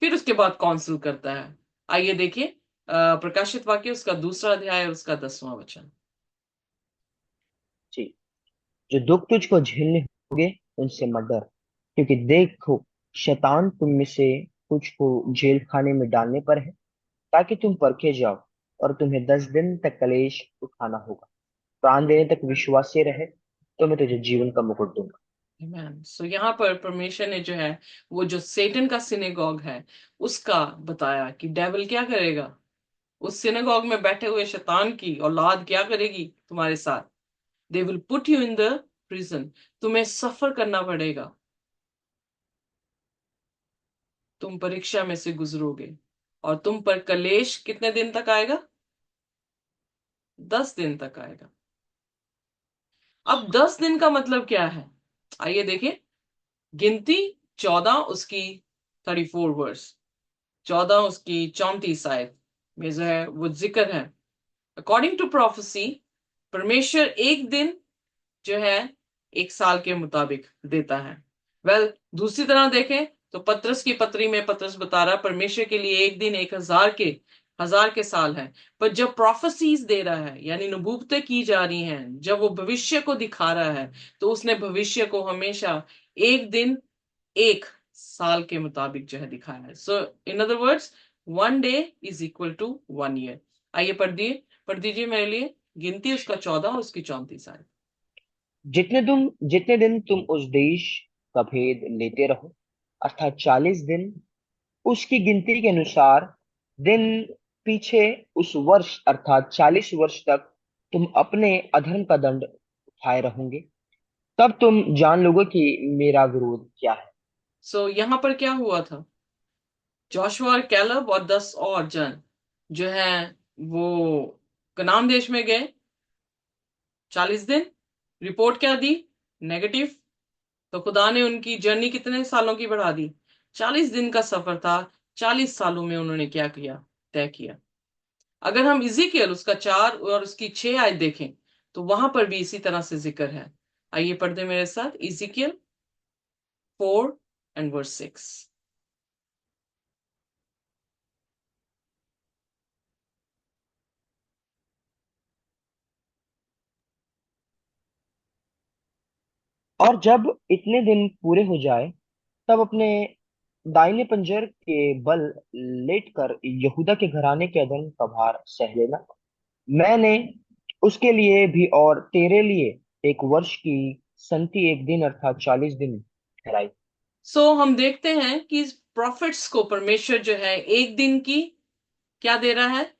Speaker 2: फिर उसके बाद कौंसिल करता है। आइए देखिए प्रकाशित वाक्य उसका दूसरा अध्याय और उसका 10वां वचन।
Speaker 1: जी। जो दुख तुझको झेलने होंगे उनसे मत डर, क्योंकि देखो शैतान तुम में से कुछ को जेल खाने में डालने पर है, ताकि तुम परखे जाओ, और तुम्हें 10 दिन तक कलेश उठाना होगा। प्राण देने तक विश्वासी रहे तो मैं तुझे जीवन का मुकुट दूंगा।
Speaker 2: आमेन। सो यहाँ पर परमेश्वर ने जो है वो जो सेटन का सिनेगॉग है उसका बताया कि डेविल क्या करेगा। उस सिनेगॉग में बैठे हुए शैतान की औलाद क्या करेगी तुम्हारे साथ? They will put you in the prison. तुम्हें सफर करना पड़ेगा, तुम परीक्षा में से गुजरोगे, और तुम पर कलेश कितने दिन तक आएगा? 10 दिन तक आएगा। अब 10 दिन का मतलब क्या है? आइए देखिए, गिनती 14 उसकी 34 वर्स, 14 उसकी 34 आयत में जो है वो जिक्र है। अकॉर्डिंग टू प्रोफेसी परमेश्वर एक दिन जो है 1 साल के मुताबिक देता है। दूसरी तरह देखें तो पत्रस की पत्री में पत्रस बता रहा है परमेश्वर के लिए एक दिन 1,000 के साल है। पर जब प्रोफेसीज दे रहा है यानी नबूवतें की जा रही हैं, जब वो भविष्य को दिखा रहा है, तो उसने भविष्य को हमेशा एक दिन 1 साल के मुताबिक जो है दिखाया है। So in other words 1 day is equal to 1 year. आइए पढ़ दीजिए मेरे लिए गिनती उसका 14 उसकी 34 आयत।
Speaker 1: जितने दिन तुम उस देश का भेद लेते रहो, अर्थात 40 दिन, उसकी गिनती के अनुसार दिन पीछे, उस वर्ष अर्थात 40 वर्ष तक तुम अपने अधर्म का दंड उठाए रहोगे, तब तुम जान लोगे कि मेरा विरोध क्या है।
Speaker 2: सो यहां पर क्या हुआ था? जोशुआ और कैलब और 10 और जन जो है वो कनान देश में गए। 40 दिन रिपोर्ट क्या दी? नेगेटिव। तो खुदा ने उनकी जर्नी कितने सालों की बढ़ा दी? 40 दिन का सफर था, 40 सालों में उन्होंने क्या किया? तय किया। अगर हम इजिकियल उसका 4 और उसकी 6 आयत देखें तो वहां पर भी इसी तरह से जिक्र है। आइए पढ़ दे मेरे साथ इजिकियल 4 and verse 6।
Speaker 1: और जब इतने दिन पूरे हो जाए, तब अपने दाहिने पंजर के बल लेटकर यहूदा के घराने के अधर्म का भार सह लेना। मैंने उसके लिए भी और तेरे लिए एक वर्ष की संति एक दिन अर्थात 40 दिन ठहराई।
Speaker 2: सो हम देखते हैं कि प्रॉफिट्स को परमेश्वर जो है एक दिन की क्या दे रहा है?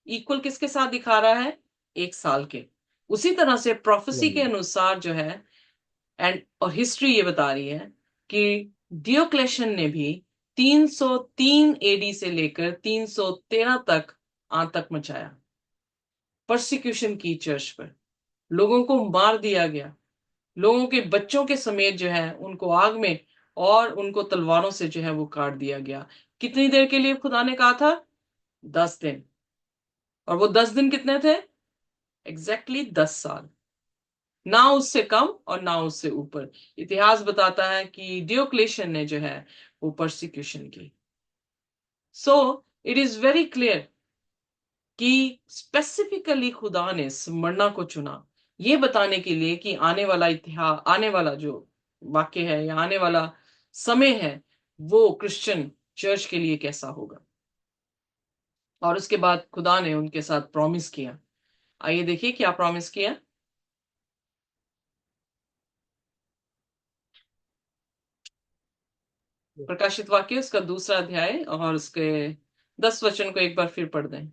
Speaker 2: इक्वल किसके साथ दिखा रहा है? 1 साल के। उसी तरह से प्रोफेसी के अनुसार जो है एंड और हिस्ट्री ये बता रही है कि डियोक्लेशन ने भी 303 एडी से लेकर 313 तक आतंक मचाया, परसिक्यूशन की चर्च पर, लोगों को मार दिया गया, लोगों के बच्चों के समेत जो है उनको आग में और उनको तलवारों से जो है वो काट दिया गया। कितनी देर के लिए खुदा ने कहा था? 10 दिन। और वो 10 दिन कितने थे? एग्जैक्टली 10 साल। ना उससे कम और ना उससे ऊपर। इतिहास बताता है कि डियोक्लेशियन ने जो है वो परसिक्यूशन की। So it is very clear कि स्पेसिफिकली खुदा ने स्मरणा को चुना ये बताने के लिए कि आने वाला इतिहास, आने वाला जो वाक्य है या आने वाला समय है वो क्रिश्चियन चर्च के लिए कैसा होगा। और उसके बाद खुदा ने उनके साथ प्रॉमिस किया। आइए देखिए क्या प्रॉमिस किया। प्रकाशित वाक्य उसका दूसरा अध्याय और उसके 10 वचन को एक बार फिर पढ़ दें।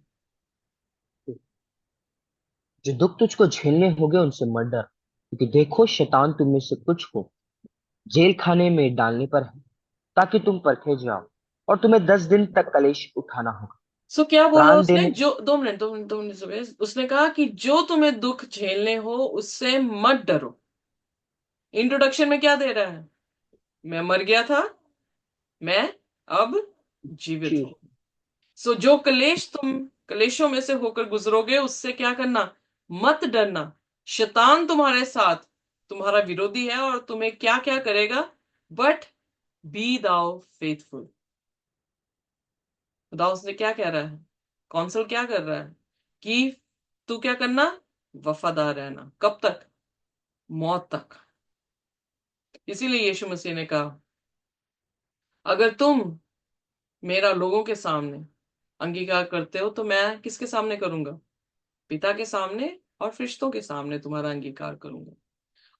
Speaker 1: जो दुख तुझको झेलने होंगे उनसे मत डर, क्योंकि देखो शैतान तुम में से कुछ को जेल खाने में डालने पर है, ताकि तुम परखे जाओ, और तुम्हें 10 दिन तक कलेश उठाना होगा।
Speaker 2: सो क्या बोला
Speaker 1: प्राण
Speaker 2: उसने?
Speaker 1: देने
Speaker 2: जो 2 मिनट सुबह उसने कहा कि जो तुम्हें दुख झेलने हो उससे मत डरो। इंट्रोडक्शन में क्या दे रहा है? मैं मर गया था, मैं अब जीवित
Speaker 1: जी।
Speaker 2: हूं। सो जो कलेश तुम कलेशों में से होकर गुजरोगे, उससे क्या करना, मत डरना। शैतान तुम्हारे साथ, तुम्हारा विरोधी है, और तुम्हें क्या क्या करेगा, बट बी दाउ फेथफुल। खुदा उसने क्या कह रहा है, कौंसल क्या कर रहा है, कि तू क्या करना, वफादार रहना। कब तक, मौत तक। इसीलिए यीशु मसीह ने कहा, अगर तुम मेरा लोगों के सामने अंगीकार करते हो, तो मैं किसके सामने करूंगा, पिता के सामने और फरिश्तों के सामने तुम्हारा अंगीकार करूंगा।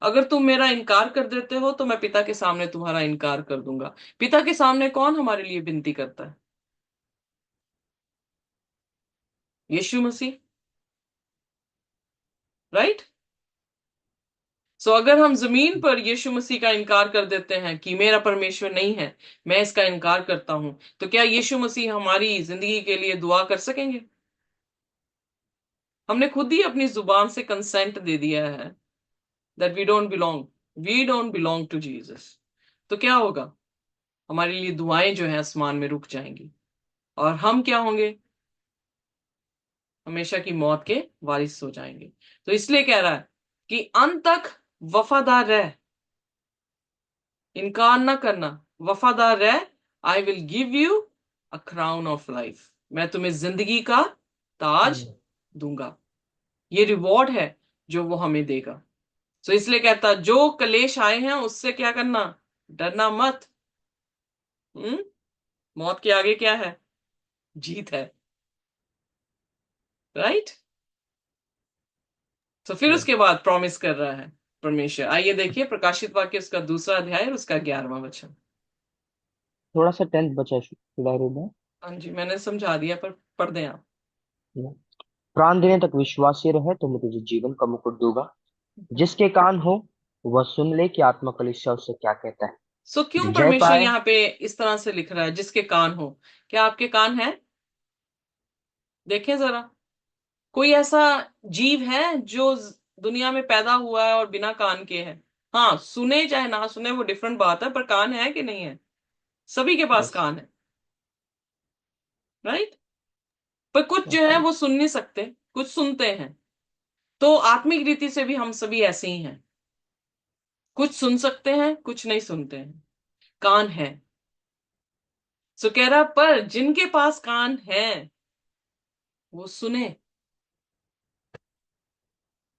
Speaker 2: अगर तुम मेरा इनकार कर देते हो, तो मैं पिता के सामने तुम्हारा इनकार कर दूंगा। पिता के सामने कौन हमारे लिए विनती करता है, यीशु मसीह, राइट। सो अगर हम जमीन पर यीशु मसीह का इनकार कर देते हैं कि मेरा परमेश्वर नहीं है, मैं इसका इनकार करता हूं, तो क्या यीशु मसीह हमारी जिंदगी के लिए दुआ कर सकेंगे? हमने खुद ही अपनी जुबान से कंसेंट दे दिया है that we don't belong to Jesus. तो क्या होगा, हमारे लिए दुआएं जो है आसमान में रुक जाएंगी, और हम क्या होंगे, हमेशा की मौत के वारिस हो जाएंगे। तो इसलिए कह रहा है कि अंत तक वफादार रह, इनकार ना करना, वफादार रह। I will give you a crown of life, मैं तुम्हें जिंदगी का ताज
Speaker 1: हम्म,
Speaker 2: दूंगा। ये रिवॉर्ड है जो वो हमें देगा। तो इसलिए कहता, जो कलेश आए हैं उससे क्या करना, डरना मत। हम्म, मौत के आगे क्या है, जीत है, राइट। तो फिर
Speaker 1: yes।
Speaker 2: उसके बाद प्रॉमिस कर रहा है परमेश्वर। आइए देखिए प्रकाशित वाक्य उसका 2 अध्याय और उसका 11वां वचन।
Speaker 1: थोड़ा सा टेंथ बचा, शुड आई रीड
Speaker 2: हाँ जी, मैंने समझा दिया, पर पढ़ दें आप।
Speaker 1: दैट? प्राण देने तक विश्वासी रहे तो मैं तुझे जीवन का मुकुट दूंगा। जिसके कान हो वह सुन ले कि आत्मा कलीसिया उससे क्या कहता है।
Speaker 2: सो
Speaker 1: जो
Speaker 2: क्यों
Speaker 1: जय
Speaker 2: परमेश्वर
Speaker 1: पाए।
Speaker 2: यहाँ पे इस तरह से लिख रहा है, जिसके कान हो? क्या आपके कान है? देखें जरा, कोई ऐसा जीव है जो दुनिया में पैदा हुआ है और बिना कान के है? हाँ, सुने चाहे ना सुने वो डिफरेंट बात है, पर कान है कि नहीं है? सभी के पास
Speaker 1: यस।
Speaker 2: कान है, राइट। पर कुछ जो है वो सुन नहीं सकते, कुछ सुनते हैं। तो आत्मिक रीति से भी हम सभी ऐसे ही हैं, कुछ सुन सकते हैं, कुछ नहीं सुनते हैं। कान है। सो कह रहा, पर जिनके पास कान है वो सुने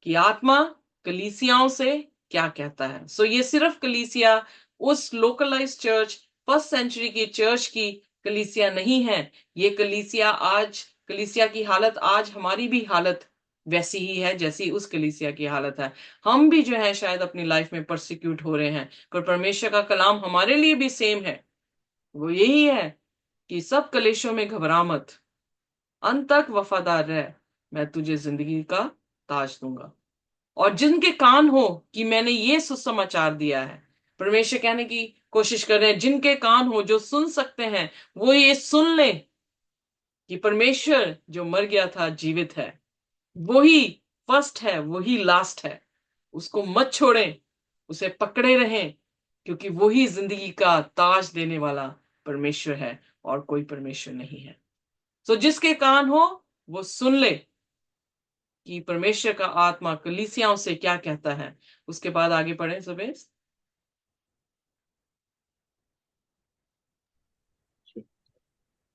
Speaker 2: कि आत्मा कलीसियाओं से क्या कहता है। सो ये सिर्फ कलीसिया, उस लोकलाइज चर्च, फर्स्ट सेंचुरी की चर्च की कलीसिया नहीं है। ये कलीसिया आज, कलीसिया की हालत आज हमारी भी हालत वैसी ही है जैसी उस कलीसिया की हालत है। हम भी जो है शायद अपनी लाइफ में परसिक्यूट हो रहे हैं, पर परमेश्वर का कलाम हमारे लिए भी सेम है। वो यही है कि सब कलेशों में घबरा मत, अंत तक वफादार रह, मैं तुझे जिंदगी का ताज दूंगा। और जिनके कान हो कि मैंने ये सुसमाचार दिया है, परमेश्वर कहने की कोशिश कर रहे हैं, जिनके कान हो जो सुन सकते हैं, वो ये सुन ले कि परमेश्वर जो मर गया था जीवित है। वही फर्स्ट है, वही लास्ट है। उसको मत छोड़ें, उसे पकड़े रहें, क्योंकि वही जिंदगी का ताज देने वाला परमेश्वर है, और कोई परमेश्वर नहीं है। तो जिसके कान हो वो सुन ले कि परमेश्वर का आत्मा कलीसियाओं से क्या कहता है। उसके बाद आगे पढ़े सुबेश।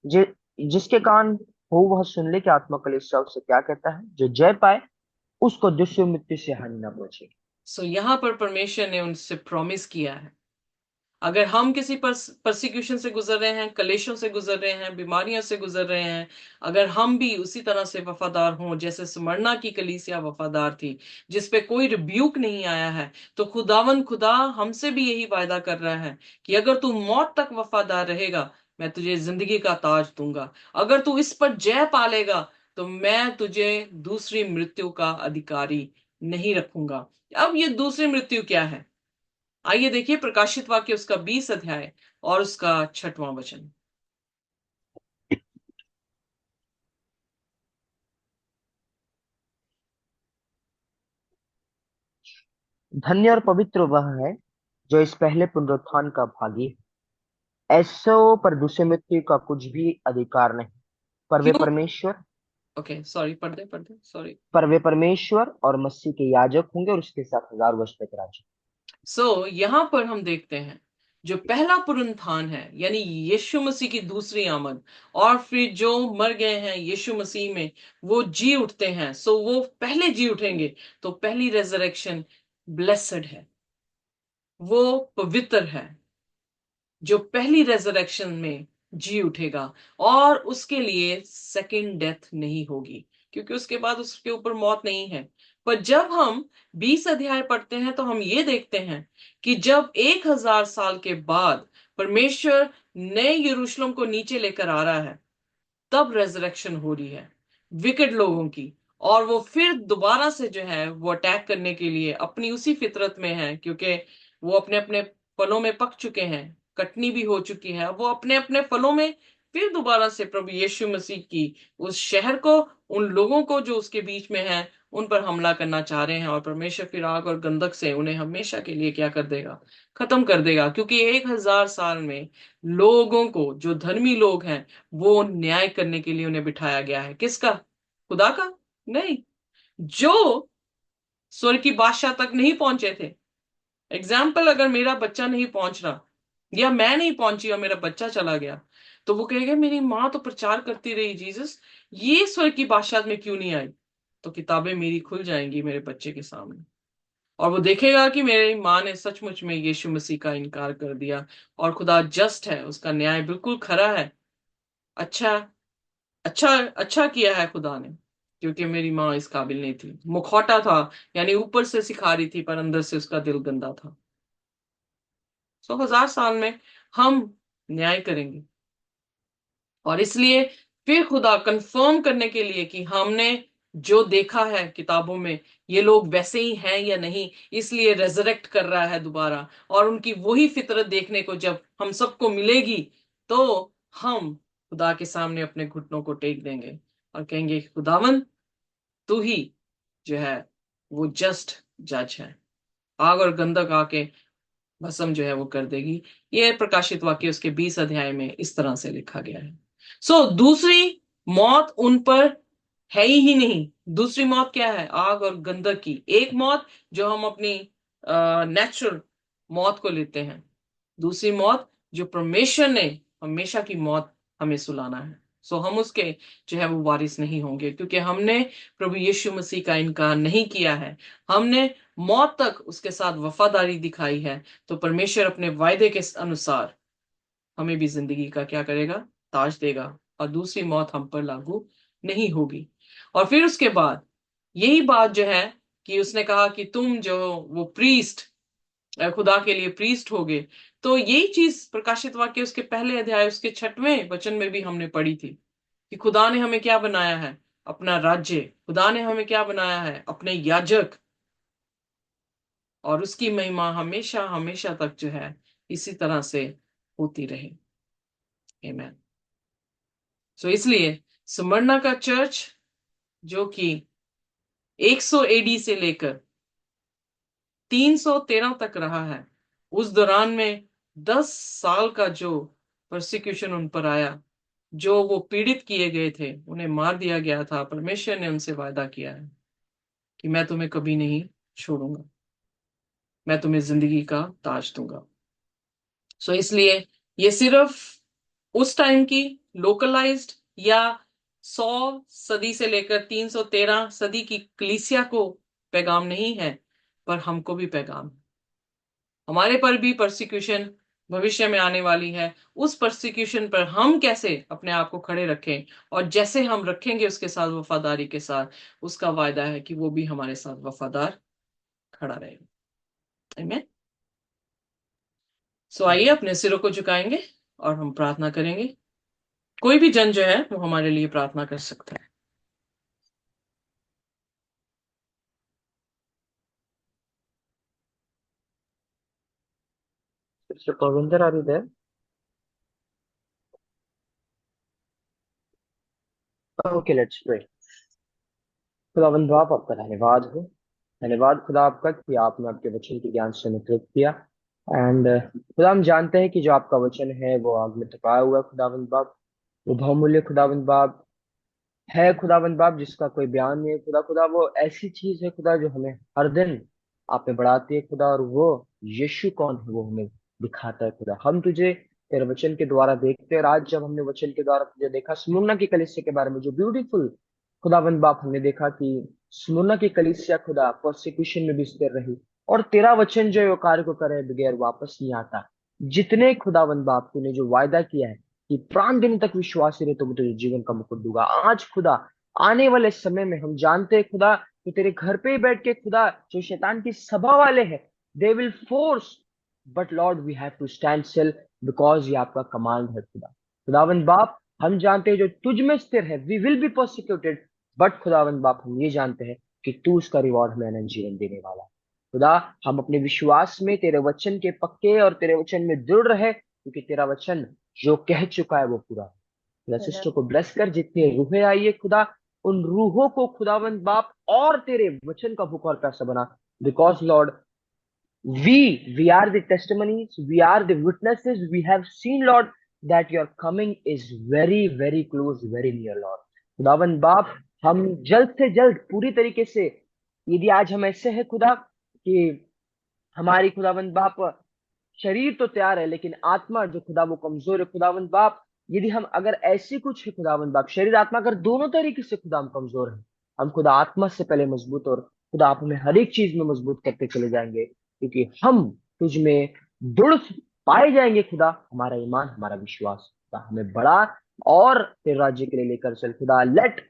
Speaker 1: जि, जिसके कान हो वह सुन ले कि आत्मा कलीसिया उससे क्या कहता है। जो जय पाए उसको दुष्ट मृत्यु से हानि ना पहुंचे।
Speaker 2: सो यहां पर परमेश्वर ने उनसे प्रॉमिस किया है, अगर हम किसी परसिक्यूशन से गुजर रहे हैं, कलेशों से गुजर रहे हैं, बीमारियों से गुजर रहे हैं, अगर हम भी उसी तरह से वफादार हों जैसे स्मरना की कलीसिया वफादार थी, जिस पे कोई रिब्यूक नहीं आया है, तो खुदावन खुदा हमसे भी यही वायदा कर रहा है कि अगर तू मौत तक वफादार रहेगा, मैं तुझे जिंदगी का ताज दूंगा। अगर तू इस पर जय पालेगा, तो मैं तुझे दूसरी मृत्यु का अधिकारी नहीं रखूंगा। अब ये दूसरी मृत्यु क्या है? आइए देखिए प्रकाशित वाक्य उसका 20 अध्याय और उसका 6वां वचन।
Speaker 1: धन्य और पवित्र वह है जो इस पहले पुनरुत्थान का भागी है। ऐसो पर दूसरे मृत्यु का कुछ भी अधिकार नहीं। पर वे
Speaker 2: क्यों?
Speaker 1: परमेश्वर
Speaker 2: ओके सॉरी, पढ़ दे सॉरी।
Speaker 1: पर वे परमेश्वर और मसीह के याजक होंगे और उसके साथ 1000 वर्ष तक राज्य।
Speaker 2: सो यहाँ पर हम देखते हैं जो पहला पुनरुत्थान है, यानी यीशु मसीह की दूसरी आमद, और फिर जो मर गए हैं यीशु मसीह में वो जी उठते हैं। सो वो पहले जी उठेंगे, तो पहली रेजरेक्शन ब्लेसड है, वो पवित्र है, जो पहली रेजरेक्शन में जी उठेगा। और उसके लिए सेकंड डेथ नहीं होगी, क्योंकि उसके बाद उसके ऊपर मौत नहीं है। पर जब हम 20 अध्याय पढ़ते हैं तो हम ये देखते हैं कि जब 1000 साल के बाद परमेश्वर नए यरूशलेम को नीचे लेकर आ रहा है, तब रेजरेक्शन हो रही है विकेट लोगों की। और वो फिर दोबारा से जो है वो अटैक करने के लिए अपनी उसी फितरत में है, क्योंकि वो अपने अपने फलों में पक चुके हैं, कटनी भी हो चुकी है। वो अपने अपने फलों में फिर दोबारा से प्रभु यीशु मसीह की उस शहर को, उन लोगों को जो उसके बीच में है, उन पर हमला करना चाह रहे हैं। और परमेश्वर फिर आग और गंधक से उन्हें हमेशा के लिए क्या कर देगा? खत्म कर देगा। क्योंकि 1000 साल में लोगों को, जो धर्मी लोग हैं, वो न्याय करने के लिए उन्हें बिठाया गया है। किसका? खुदा का? नहीं, जो स्वर्ग की बादशाह तक नहीं पहुंचे थे। एग्जाम्पल, अगर मेरा बच्चा नहीं पहुंच रहा या मैं नहीं पहुंची और मेरा बच्चा चला गया, तो वो कहेगा मेरी माँ तो प्रचार करती रही जीसस, ये स्वर्ग की बादशाह में क्यों नहीं आई? तो किताबें मेरी खुल जाएंगी मेरे बच्चे के सामने, और वो देखेगा कि मेरी माँ ने सचमुच में यीशु मसीह का इनकार कर दिया। और खुदा जस्ट है, उसका न्याय बिल्कुल खरा है। अच्छा, अच्छा अच्छा किया है खुदा ने, क्योंकि मेरी माँ इस काबिल नहीं थी, मुखौटा था, यानी ऊपर से सिखा रही थी पर अंदर से उसका दिल गंदा था। 1000 साल में हम न्याय करेंगे। और इसलिए फिर खुदा कंफर्म करने के लिए कि हमने जो देखा है किताबों में, ये लोग वैसे ही हैं या नहीं, इसलिए रेजरेक्ट कर रहा है दोबारा। और उनकी वही फितरत देखने को जब हम सबको मिलेगी, तो हम खुदा के सामने अपने घुटनों को टेक देंगे और कहेंगे खुदावन, तू ही जो है वो जस्ट जज है। आग और गंधक आके भस्म जो है वो कर देगी। ये प्रकाशित वाक्य उसके 20 अध्याय में इस तरह से लिखा गया है। दूसरी मौत उन पर है ही नहीं। दूसरी मौत क्या है? आग और गंधक की एक मौत, जो हम अपनी नेचुरल मौत को लेते हैं। दूसरी मौत जो परमेश्वर ने हमेशा की मौत हमें सुलाना है। हम उसके जो है वो वारिस नहीं होंगे, क्योंकि हमने प्रभु यीशु मसीह का इनकार नहीं किया है। हमने मौत तक उसके साथ वफादारी दिखाई है। तो परमेश्वर अपने वायदे के अनुसार हमें भी जिंदगी का क्या करेगा? ताज देगा, और दूसरी मौत हम पर लागू नहीं होगी। और फिर उसके बाद यही बात जो है कि उसने कहा कि तुम जो वो प्रीस्ट, खुदा के लिए प्रीस्ट हो गए। तो यही चीज प्रकाशित वाक्य उसके पहले अध्याय उसके 6वें वचन में भी हमने पढ़ी थी कि खुदा ने हमें क्या बनाया है? अपना राज्य। खुदा ने हमें क्या बनाया है? अपने याजक। और उसकी महिमा हमेशा हमेशा तक जो है इसी तरह से होती रहे। आमीन। इसलिए स्मरना का चर्च, जो कि 100 एडी से लेकर 313 तक रहा है, उस दौरान में 10 साल का जो परसिक्यूशन उन पर आया, जो वो पीड़ित किए गए थे, उन्हें मार दिया गया था, परमेश्वर ने उनसे वायदा किया है कि मैं तुम्हें कभी नहीं छोड़ूंगा, मैं तुम्हें जिंदगी का ताज दूंगा। इसलिए ये सिर्फ उस टाइम की लोकलाइज्ड या 100 सदी से लेकर 313 सदी की कलीसिया को पैगाम नहीं है, पर हमको भी पैगाम है। हमारे पर भी परसिक्यूशन भविष्य में आने वाली है। उस परसिक्यूशन पर हम कैसे अपने आप को खड़े रखें, और जैसे हम रखेंगे उसके साथ वफादारी के साथ, उसका वायदा है कि वो भी हमारे साथ वफादार खड़ा रहेगा। आमीन। आइए अपने सिरों को झुकाएंगे और हम प्रार्थना करेंगे। कोई भी जन जो है वो हमारे लिए प्रार्थना कर सकता है।
Speaker 1: Mr. Parvinder, are you there? Okay, let's pray. खुदावंद बाप, आपका धन्यवाद हो। धन्यवाद खुदा आपका कि आपने आपके वचन के ज्ञान से अनुग्रहित किया। एंड खुदा, हम जानते हैं कि जो आपका वचन है वो आग में तपाया हुआ है खुदावंद बाप। वो बहुमूल्य खुदावंद बाप, है खुदावंद बाप जिसका कोई बयान नहीं है खुदा। खुदा वो ऐसी चीज है खुदा जो हमें हर दिन आप में बढ़ाती है खुदा, और वो यीशु कौन है वो हमें दिखाता है खुदा। हम तुझे तेरे वचन के द्वारा देखते हैं, और आज जब हमने वचन के द्वारा तुझे देखा स्मुरना की कलीसिया के बारे में, जो ब्यूटीफुल खुदावंद बाप हमने देखा कि स्मुरना की कलीसिया खुदा प्रोसिक्यूशन में भी स्थिर रही, और तेरा वचन जो है वो कार्य को करे बगैर वापस नहीं आता। जितने खुदावंद बाप तूने जो वायदा किया है कि प्राण दिन तक विश्वासी रहे तो मैं तुझे जीवन का मुकुट दूंगा, आज खुदा आने वाले समय में हम जानते हैं खुदा कि तेरे घर पे ही बैठ के खुदा जो शैतान की सभा वाले हैं, they will force, but Lord we have to stand still, because ये आपका कमांड है खुदा। खुदावंद बाप हम जानते हैं जो तुझ में स्थिर है we will be prosecuted, but खुदावंद बाप हम ये जानते हैं कि तू उसका रिवॉर्ड हमें अनंत जीवन देने वाला है। खुदा हम अपने विश्वास में तेरे वचन के पक्के और तेरे वचन में दृढ़ रहे, क्योंकि तेरा वचन जो कह चुका है वो पूरा है। खुदा सिस्टर को ब्लेस कर, जितनी रूहें आई है खुदा उन रूहों को खुदावंद बाप और तेरे वचन का भूख और प्यासा बना, because Lord we are the testimonies, we are the witnesses, we have seen Lord that your coming is very very close, very near Lord। खुदावन बाप हम जल्द से जल्द पूरी तरीके से, यदि आज हम ऐसे हैं खुदा कि हमारी खुदावन बाप शरीर तो तैयार है लेकिन आत्मा जो खुदा वो कमजोर है खुदावंद बाप, यदि हम अगर ऐसी कुछ है खुदावंद बाप, शरीर आत्मा अगर दोनों तरीके से खुदा हम कमजोर हैं, हम खुदा आत्मा से पहले मजबूत, और खुदा आप हमें हर एक चीज में मजबूत करते चले जाएंगे, क्योंकि हम तुझ में दृढ़ पाए जाएंगे खुदा। हमारा ईमान हमारा विश्वास खुदा हमें बड़ा और तेरे राज्य के लिए लेकर चल खुदा। लेट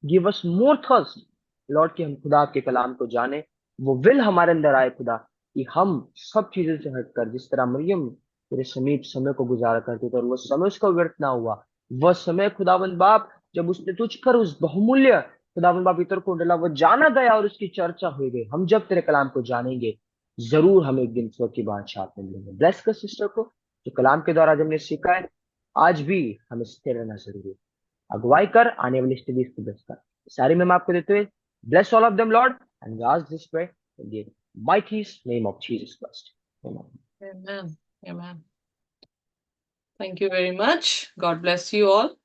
Speaker 1: गिव अस मोर थर्स्ट लॉर्ड, कि हम खुदा आपके कलाम को जाने, वो विल हमारे अंदर आए खुदा, कि हम सब चीजों से हटकर जिस तरह मरियम तेरे समीप समय को गुजारा करती थी और वो समय उसका व्यर्थ ना हुआ, वह समय खुदावंद बाप जब उसने तुझ पर उस बहुमूल्य खुदावंद बाप इतर को डाला, वो जाना गया और उसकी चर्चा हुई गई। हम जब तेरे कलाम को जानेंगे जरूर हम एक दिन स्वर्ग की बादशाह में मिलेंगे। ब्लेस कर सिस्टर को जो कलाम के द्वारा जब हमने सीखा है, आज भी हमें स्थिर रहना जरूरी है। अगुवाई कर, आने वाली स्टडीज को ब्लेस कर, सारी मैं आपको देते हुए bless all of them Lord and ask this pray in the mighty name of Jesus Christ. Amen.
Speaker 2: Amen. Amen. Thank you very much. God bless you all.